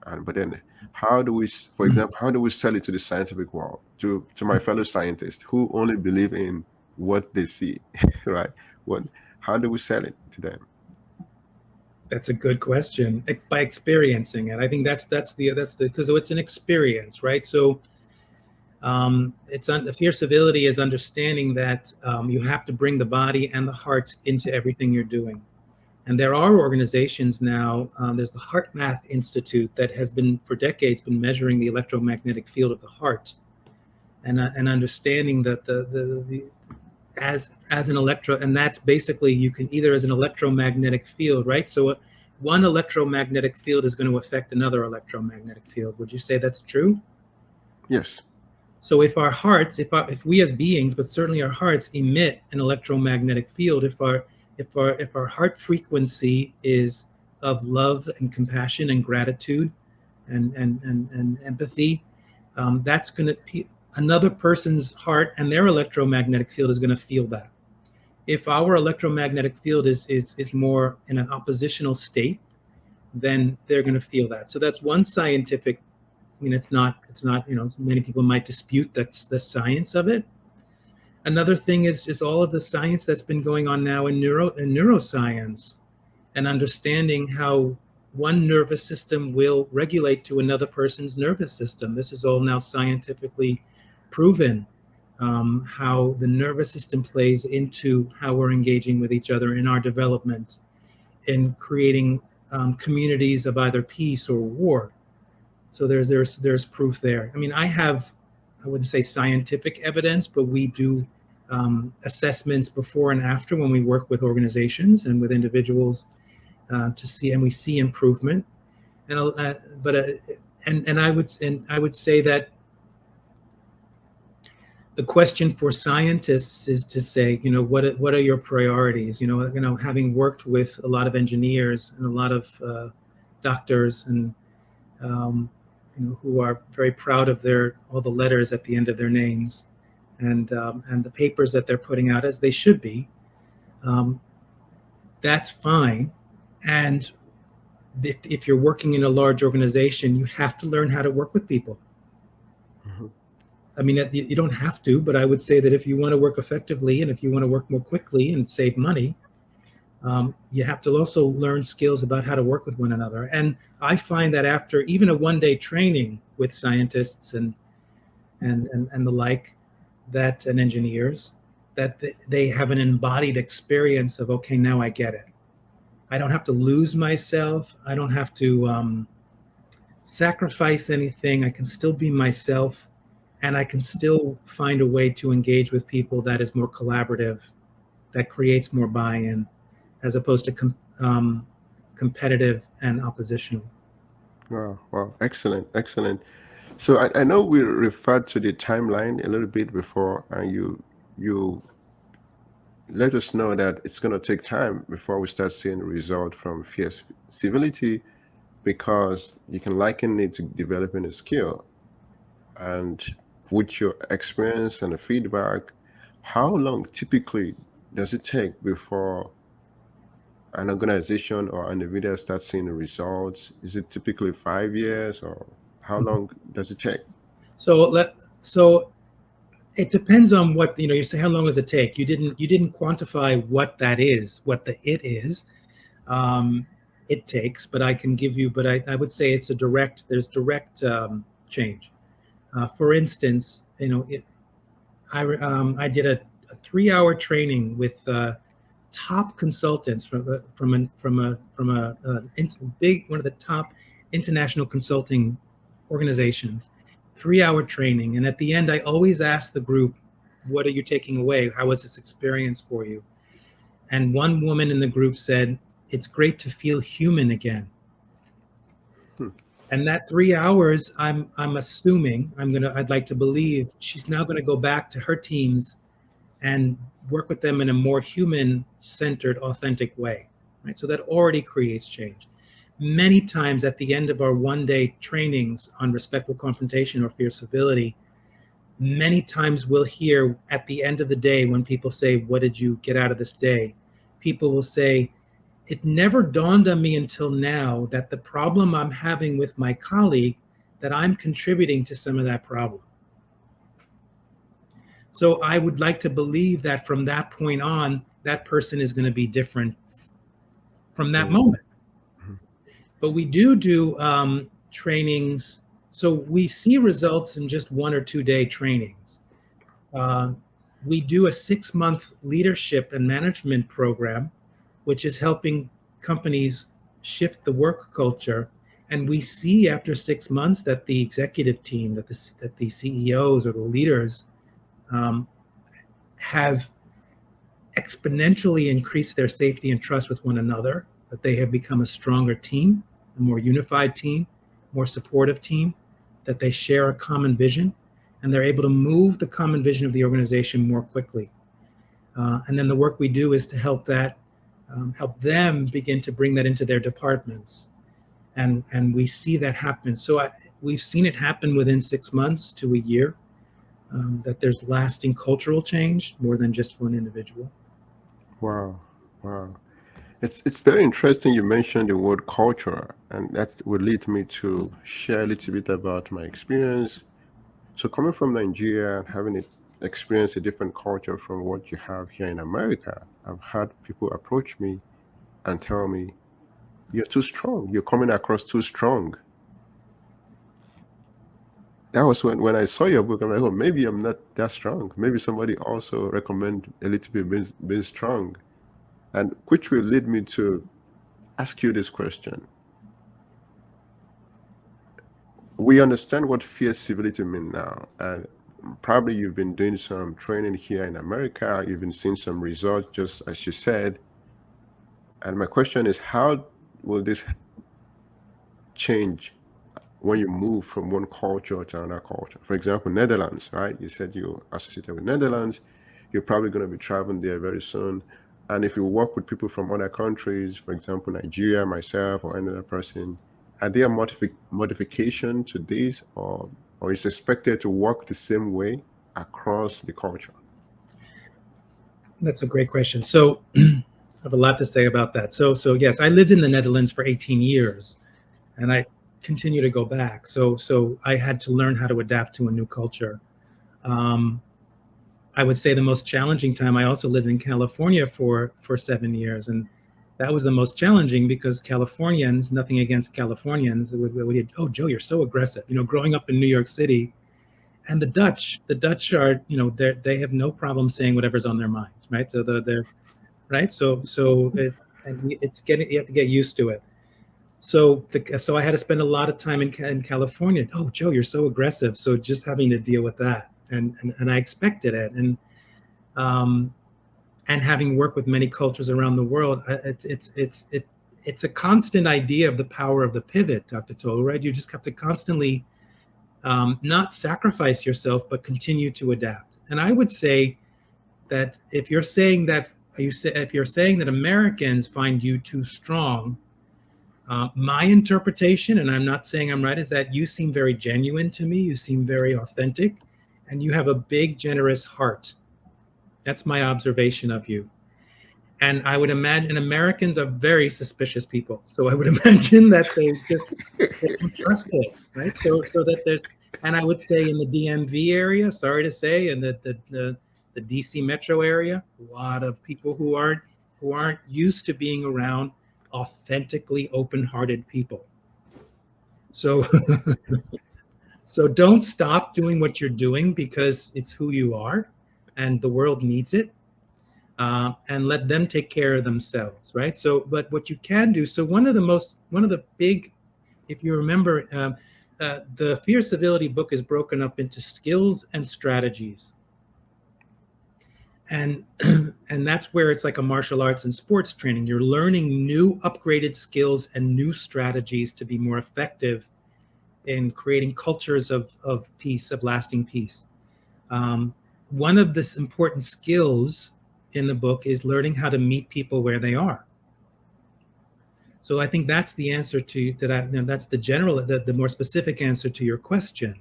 And but then how do we, for example, how do we sell it to the scientific world, to my fellow scientists who only believe in what they see, right? What, how do we sell it to them? That's a good question. By experiencing it, I think that's the because it's an experience, right? So the fear civility is understanding that you have to bring the body and the heart into everything you're doing. And there are organizations now. There's the Heart Math Institute that has been for decades been measuring the electromagnetic field of the heart, and understanding that the as an electro, and that's basically, you can either as an electromagnetic field, right? So one electromagnetic field is going to affect another electromagnetic field. Would you say that's true? Yes. So if our hearts, if we as beings, but certainly our hearts, emit an electromagnetic field, if our heart frequency is of love and compassion and gratitude and empathy, that's going to, another person's heart and their electromagnetic field is going to feel that. If our electromagnetic field is more in an oppositional state, then they're going to feel that. So that's one scientific. I mean, it's not. Many people might dispute that's the science of it. Another thing is just all of the science that's been going on now in neuroscience, and understanding how one nervous system will regulate to another person's nervous system. This is all now scientifically proven, how the nervous system plays into how we're engaging with each other in our development, in creating communities of either peace or war. So there's proof there. I mean, I wouldn't say scientific evidence, but we do assessments before and after when we work with organizations and with individuals to see, and we see improvement. And I would say that the question for scientists is to say, what are your priorities? Having worked with a lot of engineers and a lot of doctors, and who are very proud of all the letters at the end of their names, and the papers that they're putting out, as they should be. That's fine. And if you're working in a large organization, you have to learn how to work with people. Mhm. I mean, you don't have to, but I would say that if you want to work effectively and if you want to work more quickly and save money, you have to also learn skills about how to work with one another. And I find that after even a one-day training with scientists and the like, that and engineers, that they have an embodied experience of, okay, now I get it. I don't have to lose myself. I don't have to sacrifice anything. I can still be myself, and I can still find a way to engage with people that is more collaborative, that creates more buy-in, as opposed to competitive and oppositional. Wow, wow, excellent, excellent. So I know we referred to the timeline a little bit before, and you let us know that it's going to take time before we start seeing the result from fierce civility, because you can liken it to developing a skill. And with your experience and the feedback, how long typically does it take before an organization or an individual starts seeing the results? Is it typically 5 years, or how long does it take? So it depends on what, you say, how long does it take? You didn't quantify what that is, what the it is. Um, it takes, but I can give you, but I would say there's direct change. For instance, I did a 3 hour training with top consultants from a big, one of the top international consulting organizations. 3 hour training, and at the end, I always ask the group, "What are you taking away? How was this experience for you?" And one woman in the group said, "It's great to feel human again." Hmm. And that 3 hours, I'm assuming, I'd like to believe she's now going to go back to her teams and work with them in a more human centered, authentic way. Right? So that already creates change. Many times at the end of our 1 day trainings on respectful confrontation or fierce civility, many times we'll hear at the end of the day, when people say, "What did you get out of this day?" People will say, "It never dawned on me until now that the problem I'm having with my colleague, that I'm contributing to some of that problem." So I would like to believe that from that point on, that person is going to be different from that Mhm. moment. But we do trainings. So we see results in just 1 or 2 day trainings. Uh, we do a 6 month leadership and management program, which is helping companies shift the work culture. And we see after 6 months that the executive team, that the CEOs or the leaders um, have exponentially increased their safety and trust with one another, that they have become a stronger team, a more unified team, more supportive team, that they share a common vision, and they're able to move the common vision of the organization more quickly. And then the work we do is to help them begin to bring that into their departments, and we see that happen. So we've seen it happen within 6 months to a year. That there's lasting cultural change more than just for an individual. Wow, wow. It's very interesting you mentioned the word culture, and that would lead me to share a little bit about my experience. So coming from Nigeria and having experienced a different culture from what you have here in America, I've had people approach me and tell me, "You're too strong. You're coming across too strong." That was when I saw your book. I'm like, oh, maybe I'm not that strong. Maybe somebody also recommend a little bit being strong, and which will lead me to ask you this question. We understand what fierce civility means now, and probably you've been doing some training here in America. You've been seeing some results, just as you said. And my question is, how will this change when you move from one culture to another culture? For example, Netherlands, right? You said you're associated with Netherlands. You're probably going to be traveling there very soon. And if you work with people from other countries, for example, Nigeria, myself, or another person, are there modification to this, or is expected to work the same way across the culture? That's a great question. So I have a lot to say about that. So yes, I lived in the Netherlands for 18 years, and I continue to go back. So I had to learn how to adapt to a new culture. Um, I would say the most challenging time. I also lived in California for 7 years, and that was the most challenging because Californians. Nothing against Californians. Oh, Joe, you're so aggressive. Growing up in New York City, And the Dutch are, they have no problem saying whatever's on their mind, right? So they're right. It's getting, you have to get used to it. So I had to spend a lot of time in California. Oh, Joe, you're so aggressive. So just having to deal with that, and I expected it, um, and having worked with many cultures around the world, it's a constant idea of the power of the pivot, Dr. Toll, right? You just have to constantly not sacrifice yourself, but continue to adapt. And I would say that if you're saying that Americans find you too strong, my interpretation, and I'm not saying I'm right, is that you seem very genuine to me. You seem very authentic, and you have a big, generous heart. That's my observation of you. And I would imagine Americans are very suspicious people. So I would imagine that they don't trust it, right? So that there's, and I would say in the DMV area, sorry to say, in the DC metro area, a lot of people who aren't used to being around authentically open-hearted people. So so don't stop doing what you're doing because it's who you are, and the world needs it. And let them take care of themselves, right? So, but what you can do. So one of the big, if you remember, the Fear Civility book is broken up into skills and strategies, and and that's where it's like a martial arts and sports training. You're learning new upgraded skills and new strategies to be more effective in creating cultures of peace, of lasting peace. One of the important skills in the book is learning how to meet people where they are. So I think that's the answer to that. That's the general, the more specific answer to your question.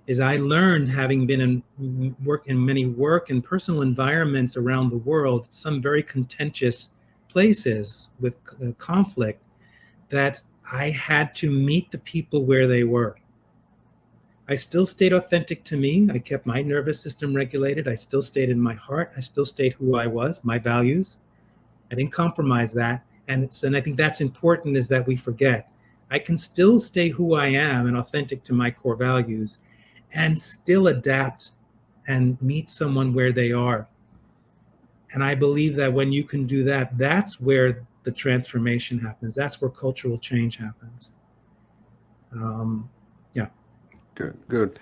Is I learned, having been in many work and personal environments around the world, some very contentious places with conflict, that I had to meet the people where they were. I still stayed authentic to me. I kept my nervous system regulated. I still stayed in my heart. I still stayed who I was, my values. I didn't compromise that. And I think that's important, is that we forget. I can still stay who I am and authentic to my core values and still adapt and meet someone where they are. And I believe that when you can do that, that's where the transformation happens. That's where cultural change happens. Yeah. Good, good.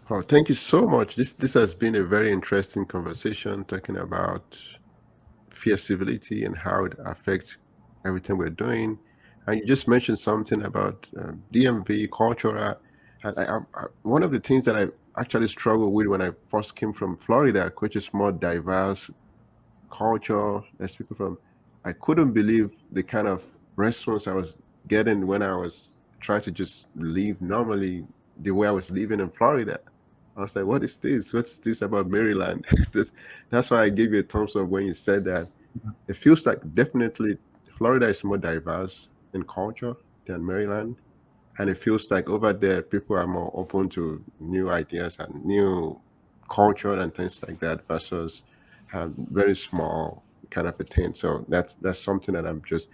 Oh, thank you so much. This has been a very interesting conversation talking about fear civility and how it affects everything we're doing. And you just mentioned something about DMV culture. And one of the things that I actually struggled with when I first came from Florida, which is more diverse culture. There's people from, I couldn't believe the kind of response I was getting when I was trying to just live normally the way I was living in Florida. I was like, what is this? What's this about Maryland? That's why I gave you a thumbs up when you said that. It feels like definitely Florida is more diverse in culture than Maryland. And it feels like over there, people are more open to new ideas and new culture and things like that versus very small kind of a thing. So that's something that I'm just.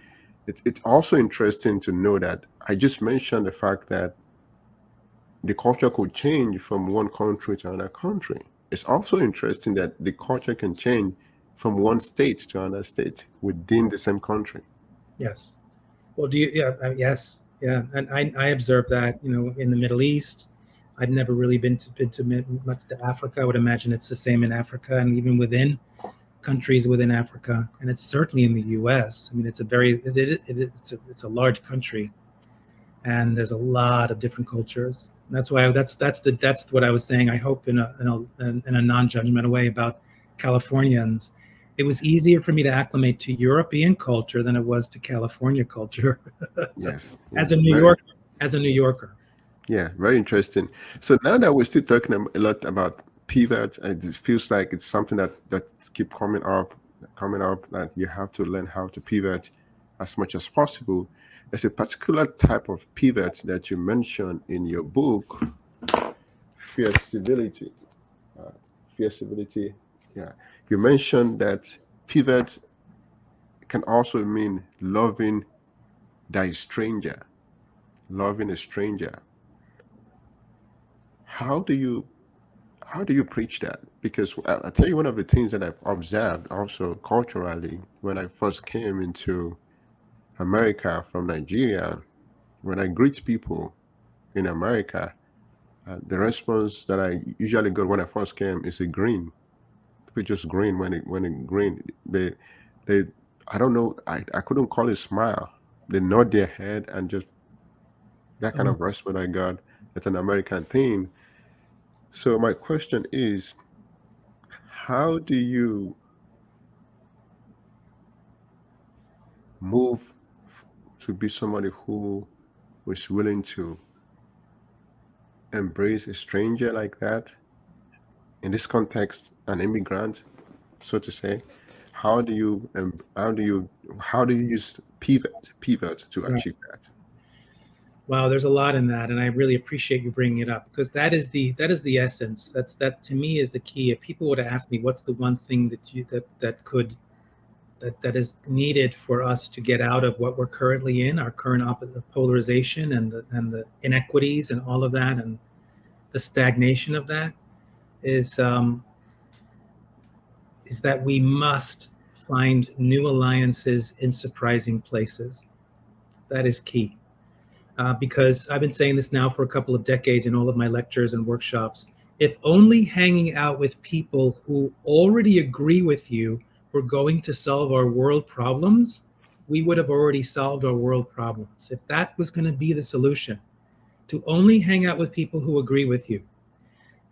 It's also interesting to know that I just mentioned the fact that the culture could change from one country to another country. It's also interesting that the culture can change from one state to another state within the same country. Yes. Well, do you? Yeah. Yes. Yeah. And I observed that, in the Middle East. I've never really been to much to Africa. I would imagine it's the same in Africa, and even within countries within Africa, and it's certainly in the U.S. I mean, it's a large country, and there's a lot of different cultures. That's why that's what I was saying. I hope in a non-judgmental way about Californians. It was easier for me to acclimate to European culture than it was to California culture. Yes, as a yes, New very. Yorker, as a New Yorker. Yeah, very interesting. So now that we're still talking a lot about pivots, it just feels like it's something that keep coming up, that you have to learn how to pivot as much as possible. There's a particular type of pivot that you mentioned in your book, fear civility. Uh, fear civility. Yeah, you mentioned that pivot can also mean loving thy stranger, loving a stranger. How do you How do you preach that? Because I tell you, one of the things that I've observed also culturally when I first came into America from Nigeria, when I greet people in America, the response that I usually got when I first came is a grin. People just grin when it grin. They I don't know. I couldn't call it smile. They nod their head and just that kind Oh, of response I got. It's an American thing. So my question is, how do you move to be somebody who is willing to embrace a stranger like that? In this context, an immigrant, so to say. How do you how do you use pivot to right. achieve that? Wow, there's a lot in that, and I really appreciate you bringing it up because that is the essence. That to me is the key. If people would have asked me, what's the one thing that is needed for us to get out of what we're currently in, our current polarization and the inequities and all of that, and the stagnation of that, is is that we must find new alliances in surprising places. That is key. Because I've been saying this now for a couple of decades in all of my lectures and workshops. If only hanging out with people who already agree with you were going to solve our world problems, we would have already solved our world problems. If that was going to be the solution, to only hang out with people who agree with you,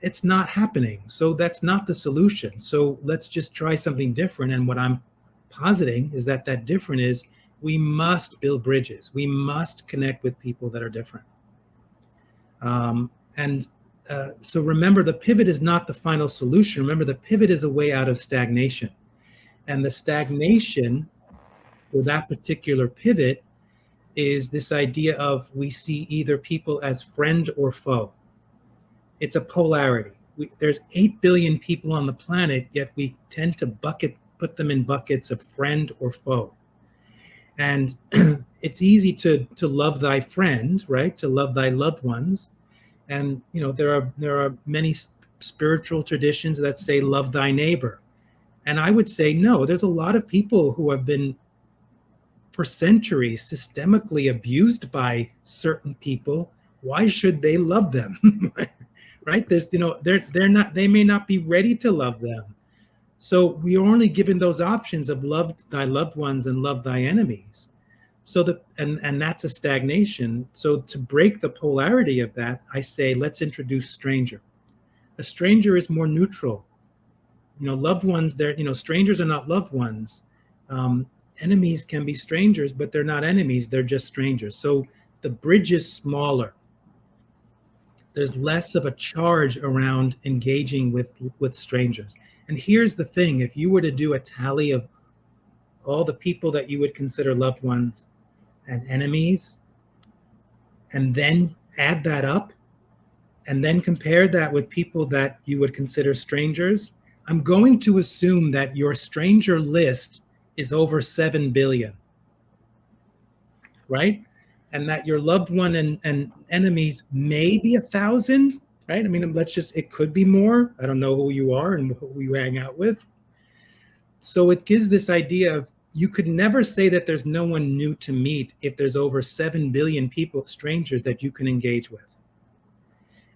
it's not happening. So that's not the solution. So let's just try something different. And what I'm positing is that that different is we must build bridges. We must connect with people that are different. And so remember, the pivot is not the final solution. Remember, the pivot is a way out of stagnation. And the stagnation for that particular pivot is this idea of we see either people as friend or foe. It's a polarity. There's 8 billion people on the planet, yet we tend to put them in buckets of friend or foe. And it's easy to love thy friend, right? To love thy loved ones. And there are many spiritual traditions that say love thy neighbor. And I would say no. There's a lot of people who have been for centuries systemically abused by certain people. Why should they love them? Right? They may not be ready to love them. So we are only given those options of love thy loved ones and love thy enemies. So and that's a stagnation. So to break the polarity of that, I say let's introduce stranger. A stranger is more neutral. Loved ones, strangers are not loved ones. Enemies can be strangers, but they're not enemies, they're just strangers. So the bridge is smaller. There's less of a charge around engaging with strangers. And here's the thing: if you were to do a tally of all the people that you would consider loved ones and enemies, and then add that up, and then compare that with people that you would consider strangers, I'm going to assume that your stranger list is over 7 billion, right? And that your loved one and enemies may be 1,000, right? I mean, it could be more. I don't know who you are and who you hang out with. So it gives this idea of you could never say that there's no one new to meet if there's over 7 billion people, strangers, that you can engage with.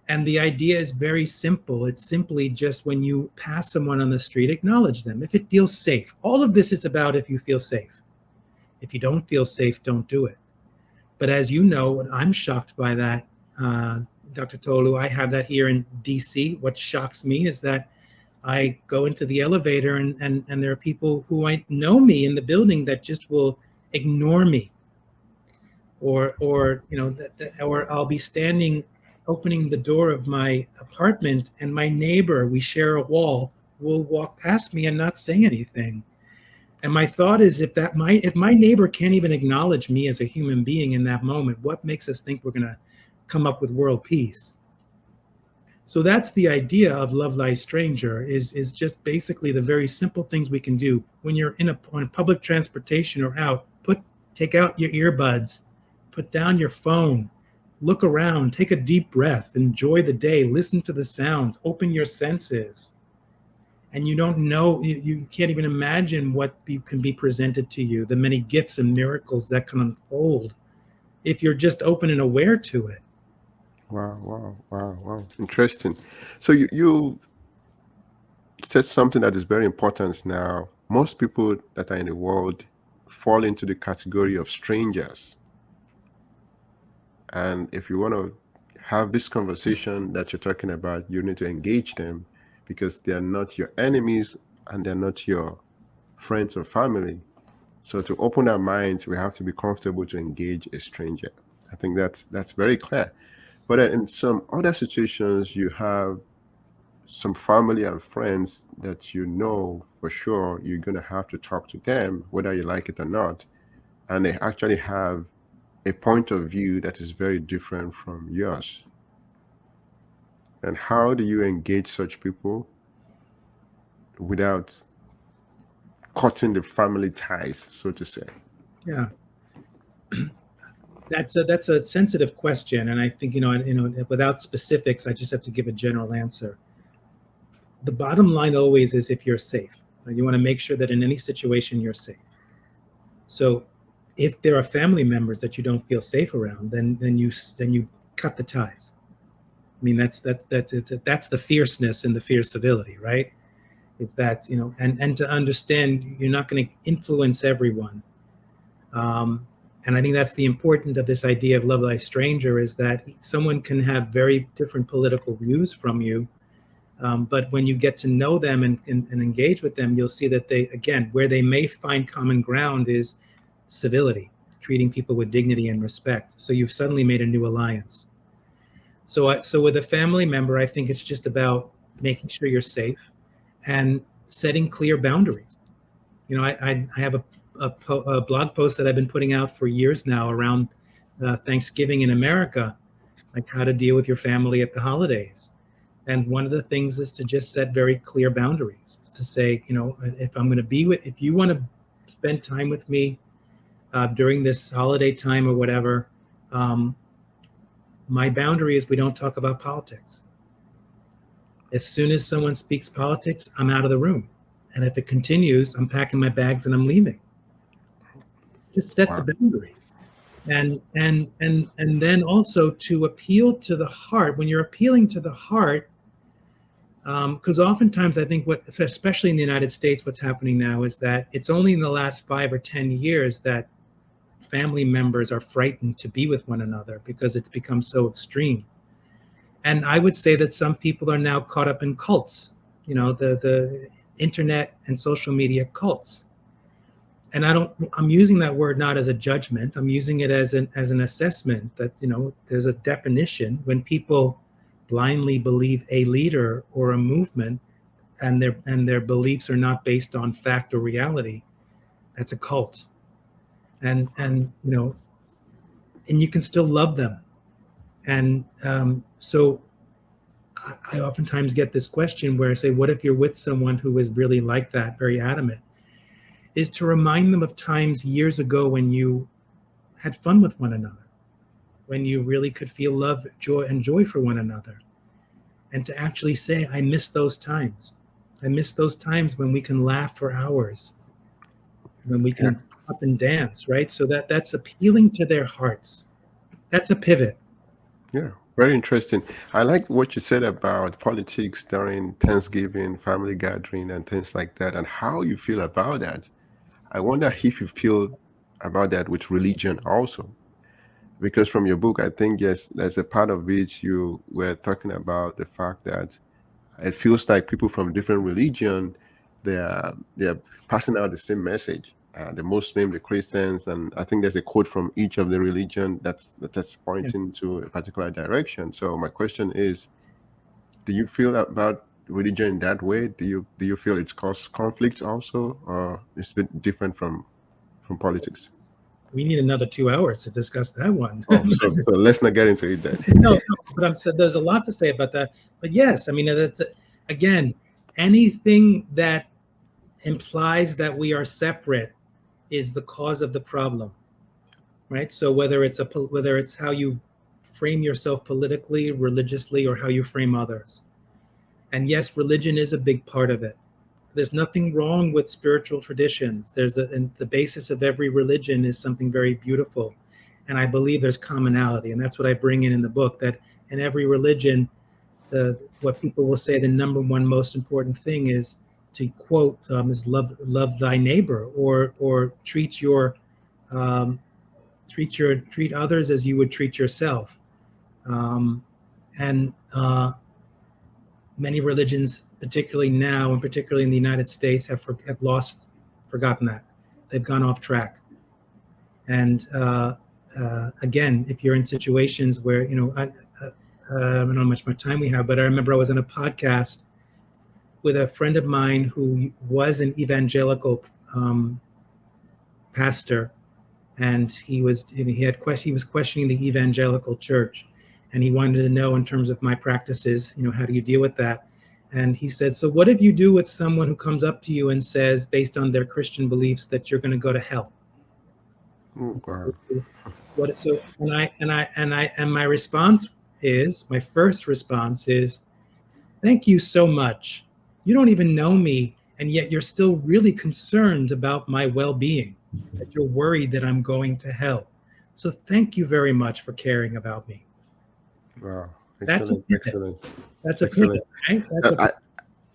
And the idea is very simple. It's simply just when you pass someone on the street, acknowledge them if it feels safe. All of this is about if you feel safe. If you don't feel safe, don't do it. But as you know, I'm shocked by that, Dr. Tolu. I have that here in DC. What shocks me is that I go into the elevator and there are people who might know me in the building that just will ignore me. Or I'll be standing opening the door of my apartment and my neighbor, we share a wall, will walk past me and not say anything. And my thought is, if my neighbor can't even acknowledge me as a human being in that moment, what makes us think we're going to come up with world peace? So that's the idea of love thy stranger, is just basically the very simple things we can do when you're on public transportation or out. Take out your earbuds, put down your phone, Look around, take a deep breath, enjoy the day, listen to the sounds, open your senses. And you don't know, you can't even imagine what can be presented to you, the many gifts and miracles that can unfold if you're just open and aware to it. Wow, wow, wow, wow. Interesting. So you said something that is very important now. Most people that are in the world fall into the category of strangers. And if you want to have this conversation that you're talking about, you need to engage them because they are not your enemies and they're not your friends or family. So to open our minds, we have to be comfortable to engage a stranger. I think that's very clear. But in some other situations, you have some family and friends that you know for sure you're going to have to talk to them, whether you like it or not. And they actually have a point of view that is very different from yours. And how do you engage such people without cutting the family ties, so to say? Yeah. That's a sensitive question, and I think without specifics, I just have to give a general answer. The bottom line always is if you're safe. You want to make sure that in any situation you're safe. So, if there are family members that you don't feel safe around, then you cut the ties. I mean, that's the fierceness and the fierce civility, right? Is that and to understand you're not going to influence everyone. And I think that's the importance of this idea of love thy stranger is that someone can have very different political views from you. But when you get to know them and engage with them, you'll see that again, where they may find common ground is civility, treating people with dignity and respect. So you've suddenly made a new alliance. So with a family member, I think it's just about making sure you're safe and setting clear boundaries. I have a blog post that I've been putting out for years now around Thanksgiving in America, like how to deal with your family at the holidays. And one of the things is to just set very clear boundaries. It's to say, if I'm going to if you want to spend time with me during this holiday time or whatever, um, my boundary is we don't talk about politics. As soon as someone speaks politics, I'm out of the room. And if it continues, I'm packing my bags and I'm leaving. Just set the Wow. boundary. And then also to appeal to the heart. When you're appealing to the heart, because oftentimes I think especially in the United States, what's happening now is that it's only in the last 5 or 10 years that family members are frightened to be with one another because it's become so extreme. And I would say that some people are now caught up in cults, the internet and social media cults. And I'm using that word not as a judgment. I'm using it as an assessment that, there's a definition when people blindly believe a leader or a movement and their beliefs are not based on fact or reality. That's a cult. And you can still love them. And so I oftentimes get this question where I say, what if you're with someone who is really like that, very adamant? Is to remind them of times years ago when you had fun with one another, when you really could feel love, joy for one another. And to actually say, I miss those times. I miss those times when we can laugh for hours, when we Yeah. can up and dance, right? So that's appealing to their hearts. That's a pivot. Yeah. Very interesting. I like what you said about politics during Thanksgiving, family gathering, and things like that, and how you feel about that. I wonder if you feel about that with religion also. Because from your book, I think, yes, there's a part of which you were talking about the fact that it feels like people from different religion, they are passing out the same message. The Muslim, the Christians, and I think there's a quote from each of the religion that's Yeah. pointing to a particular direction. So my question is, do you feel about religion in that way? Do you feel it's caused conflicts also, or it's a bit different from politics? We need another 2 hours to discuss that one. Oh, so let's not get into it then. No, but I'm said there's a lot to say about that. But yes, I mean that's again, anything that implies that we are separate is the cause of the problem, right? So whether it's how you frame yourself politically, religiously, or how you frame others. And yes, religion is a big part of it. There's nothing wrong with spiritual traditions. And the basis of every religion is something very beautiful. And I believe there's commonality. And that's what I bring in the book, that in every religion, what people will say the number one most important thing is, to quote, is love thy neighbor, or treat others as you would treat yourself. And many religions, particularly now, and particularly in the United States, have forgotten that. They've gone off track. And again, if you're in situations where, I don't know how much more time we have, but I remember I was on a podcast with a friend of mine who was an evangelical pastor, and he was questioning the evangelical church, and he wanted to know, in terms of my practices, how do you deal with that? And he said, so what if you do with someone who comes up to you and says, based on their Christian beliefs, that you're going to go to hell? Oh, wow. My first response is, thank you so much. You don't even know me, and yet you're still really concerned about my well-being, that you're worried that I'm going to hell. So thank you very much for caring about me. Wow. That's Excellent. a Excellent. That's a Excellent. pivot, right?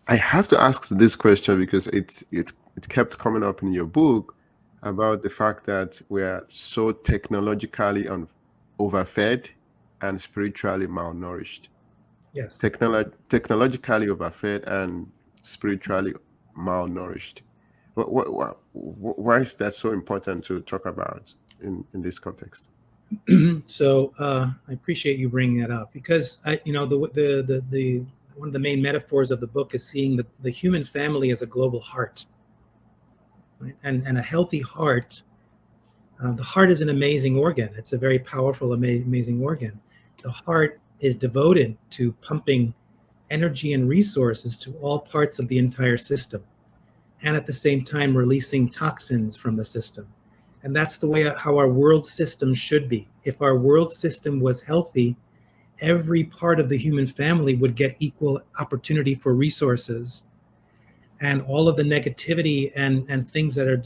I have to ask this question because it kept coming up in your book about the fact that we are so technologically overfed and spiritually malnourished. Yes. Technologically overfed and spiritually malnourished. Why is that so important to talk about in this context? So I appreciate you bringing that up, because the one of the main metaphors of the book is seeing the human family as a global heart, right? And a healthy heart. The heart is an amazing organ. It's a very powerful, amazing organ. The heart is devoted to pumping energy and resources to all parts of the entire system, and at the same time releasing toxins from the system. And that's the way how our world system should be. If our world system was healthy, every part of the human family would get equal opportunity for resources, and all of the negativity and things that are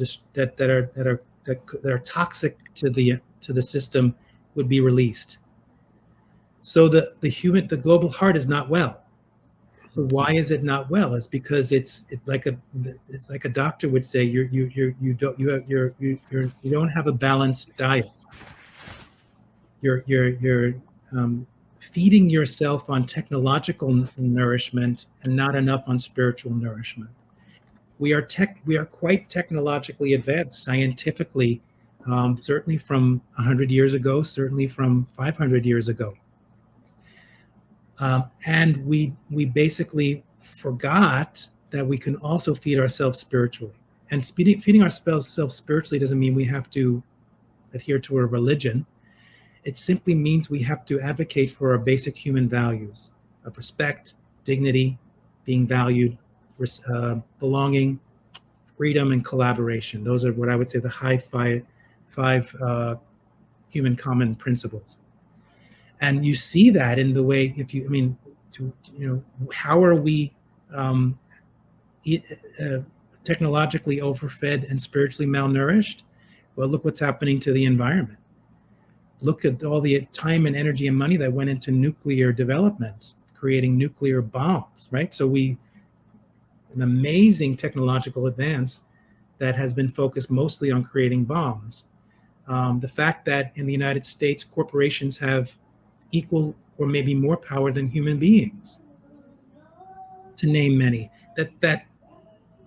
toxic to the system would be released. So the global heart is not well. So why is it not well? It's because it's like a doctor would say, you don't have a balanced diet. You're feeding yourself on technological nourishment and not enough on spiritual nourishment. We are quite technologically advanced scientifically, certainly from 100 years ago, certainly from 500 years ago. And we basically forgot that we can also feed ourselves spiritually. And feeding ourselves spiritually doesn't mean we have to adhere to a religion. It simply means we have to advocate for our basic human values of respect, dignity, being valued, belonging, freedom, and collaboration. Those are what I would say the high five human common principles. And you see that in the way, how are we technologically overfed and spiritually malnourished? Well, look what's happening to the environment. Look at all the time and energy and money that went into nuclear development, creating nuclear bombs, right? So an amazing technological advance that has been focused mostly on creating bombs. The fact that in the United States, corporations have equal or maybe more power than human beings, to name many, that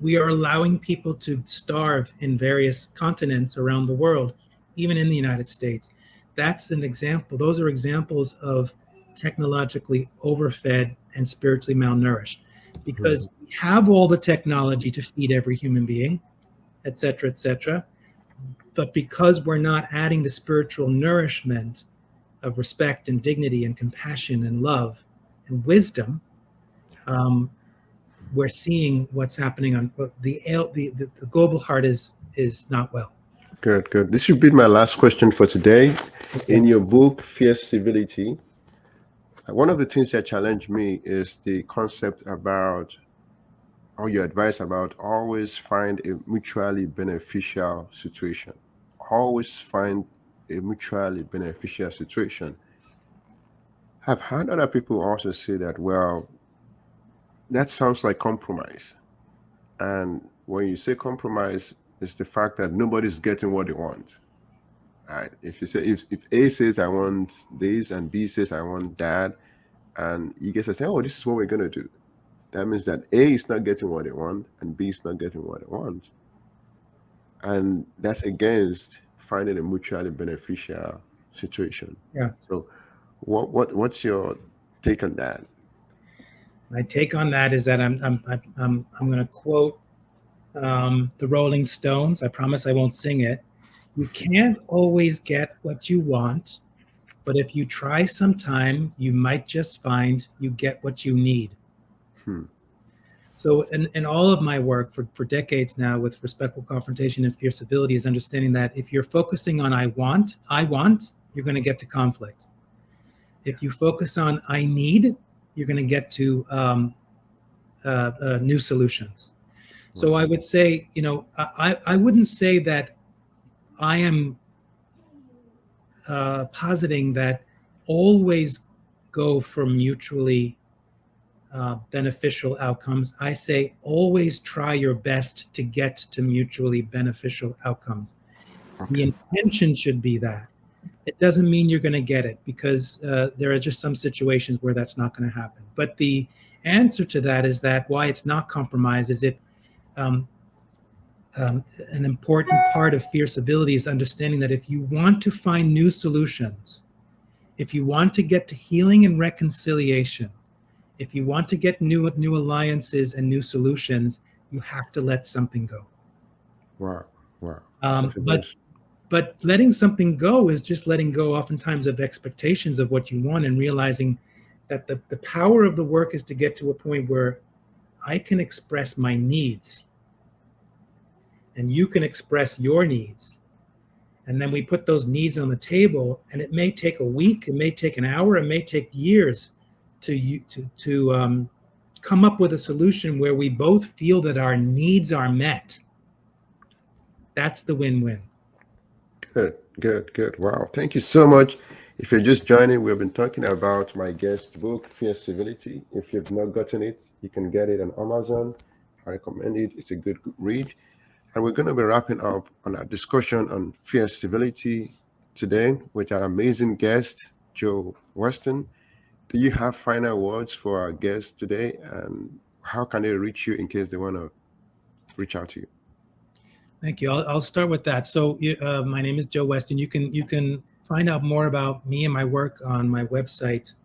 we are allowing people to starve in various continents around the world, even in the United States. That's an example. Those are examples of technologically overfed and spiritually malnourished, because we have all the technology to feed every human being, et cetera, but because we're not adding the spiritual nourishment of respect and dignity and compassion and love and wisdom, we're seeing what's happening on the global heart is not well. Good. This should be my last question for today. Okay. In your book, Fierce Civility, one of the things that challenged me is the concept about, or your advice about, always find a mutually beneficial situation. Always find a mutually beneficial situation. I've heard other people also say that, well, that sounds like compromise. And when you say compromise, it's the fact that nobody's getting what they want. Right? If you say, if A says I want this and B says I want that, and you guys are saying, oh, this is what we're gonna do. That means that A is not getting what they want and B is not getting what they want. And that's against finding a mutually beneficial situation. Yeah. So what's your take on that? My take on that is that I'm going to quote the Rolling Stones. I promise I won't sing it. You can't always get what you want, but if you try sometime, you might just find you get what you need. Hmm. So, in all of my work for decades now with respectful confrontation and fierce civility is understanding that if you're focusing on I want, you're going to get to conflict. If you focus on I need, you're going to get to new solutions. So Wow. I would say, I wouldn't say that I am positing that always go for mutually beneficial outcomes. I say always try your best to get to mutually beneficial outcomes. The Okay. intention should be that. It doesn't mean you're going to get it because there are just some situations where that's not going to happen. But the answer to that is that why it's not compromise is if um, an important part of fierce ability is understanding that if you want to find new solutions, if you want to get to healing and reconciliation, if you want to get new alliances and new solutions, you have to let something go. Wow. Wow. Um, That's a very but but letting something go is just letting go oftentimes of expectations of what you want and realizing that the power of the work is to get to a point where I can express my needs and you can express your needs. And then we put those needs on the table, and it may take a week, it may take an hour, it may take years to come up with a solution where we both feel that our needs are met. That's the win-win. good. Good. Good. Wow. Thank you so much. If you're just joining, we've been talking about my guest book, Fierce Civility. If you've not gotten it, you can get it on Amazon. I recommend it. It's a good read. And we're going to be wrapping up on our discussion on fierce civility today with our amazing guest, Joe Weston. Do you have final words for our guest today? And how can they reach you in case they want to reach out to you? Thank you. I'll start with that. So, my name is Joe Weston. You can find out more about me and my work on my website,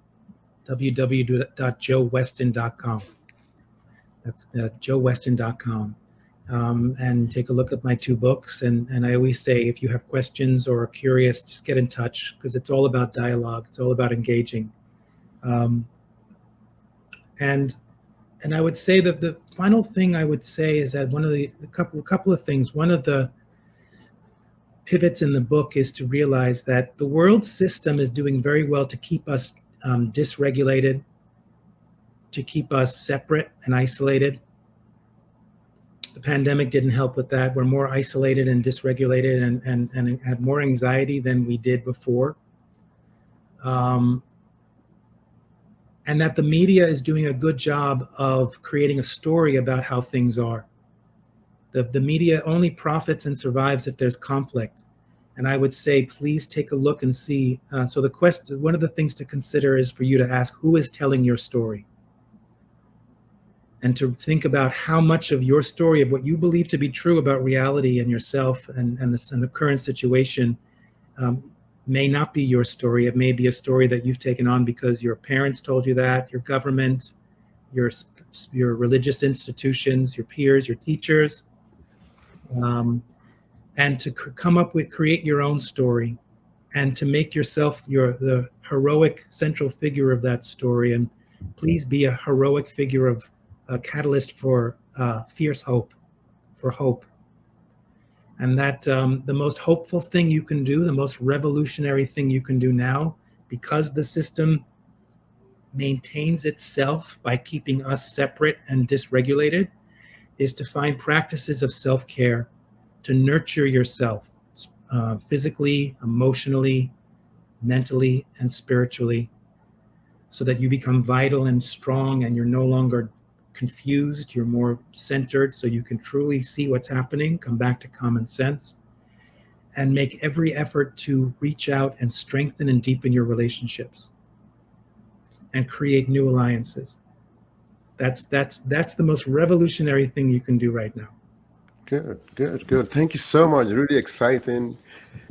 www.joeweston.com. That's joeweston.com. And take a look at my two books. And I always say, if you have questions or are curious, just get in touch because it's all about dialogue. It's all about engaging. Um, and and I would say that the final thing I would say is that a couple of things. One of the pivots in the book is to realize that the world system is doing very well to keep us dysregulated, to keep us separate and isolated. The pandemic didn't help with that. We're more isolated and dysregulated and have more anxiety than we did before. Um, and that the media is doing a good job of creating a story about how things are. The media only profits and survives if there's conflict. And I would say, please take a look and see. So one of the things to consider is for you to ask, who is telling your story? And to think about how much of your story, of what you believe to be true about reality and yourself and the current situation, may not be your story. It may be a story that you've taken on because your parents told you that, your government, your religious institutions, your peers, your teachers, and to create your own story, and to make yourself the heroic central figure of that story. And please be a heroic figure of a catalyst for fierce hope, for hope. and that the most hopeful thing you can do, the most revolutionary thing you can do now, because the system maintains itself by keeping us separate and dysregulated, is to find practices of self care, to nurture yourself physically, emotionally, mentally, and spiritually, so that you become vital and strong and you're no longer confused, you're more centered, so you can truly see what's happening, come back to common sense, and make every effort to reach out and strengthen and deepen your relationships and create new alliances. That's the most revolutionary thing you can do right now. Good, good, good. Thank you so much. Really exciting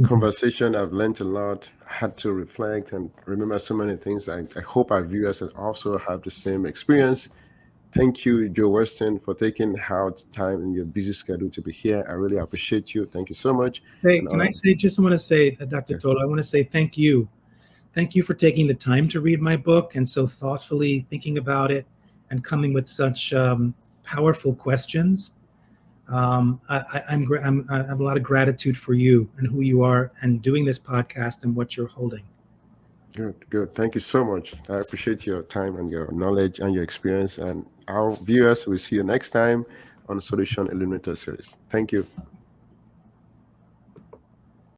conversation. I've learned a lot. I had to reflect and remember so many things. I hope our viewers also have the same experience. Thank you, Joe Weston, for taking out time in your busy schedule to be here. I really appreciate you. Thank you so much. Say, And can I say, just want to say, Dr. yeah, Toto, I want to say thank you. Thank you for taking the time to read my book and so thoughtfully thinking about it and coming with such powerful questions. I have a lot of gratitude for you and who you are and doing this podcast and what you're holding. good, good. Thank you so much. I appreciate your time and your knowledge and your experience. And our viewers will see you next time on Solution Illuminator series. Thank you.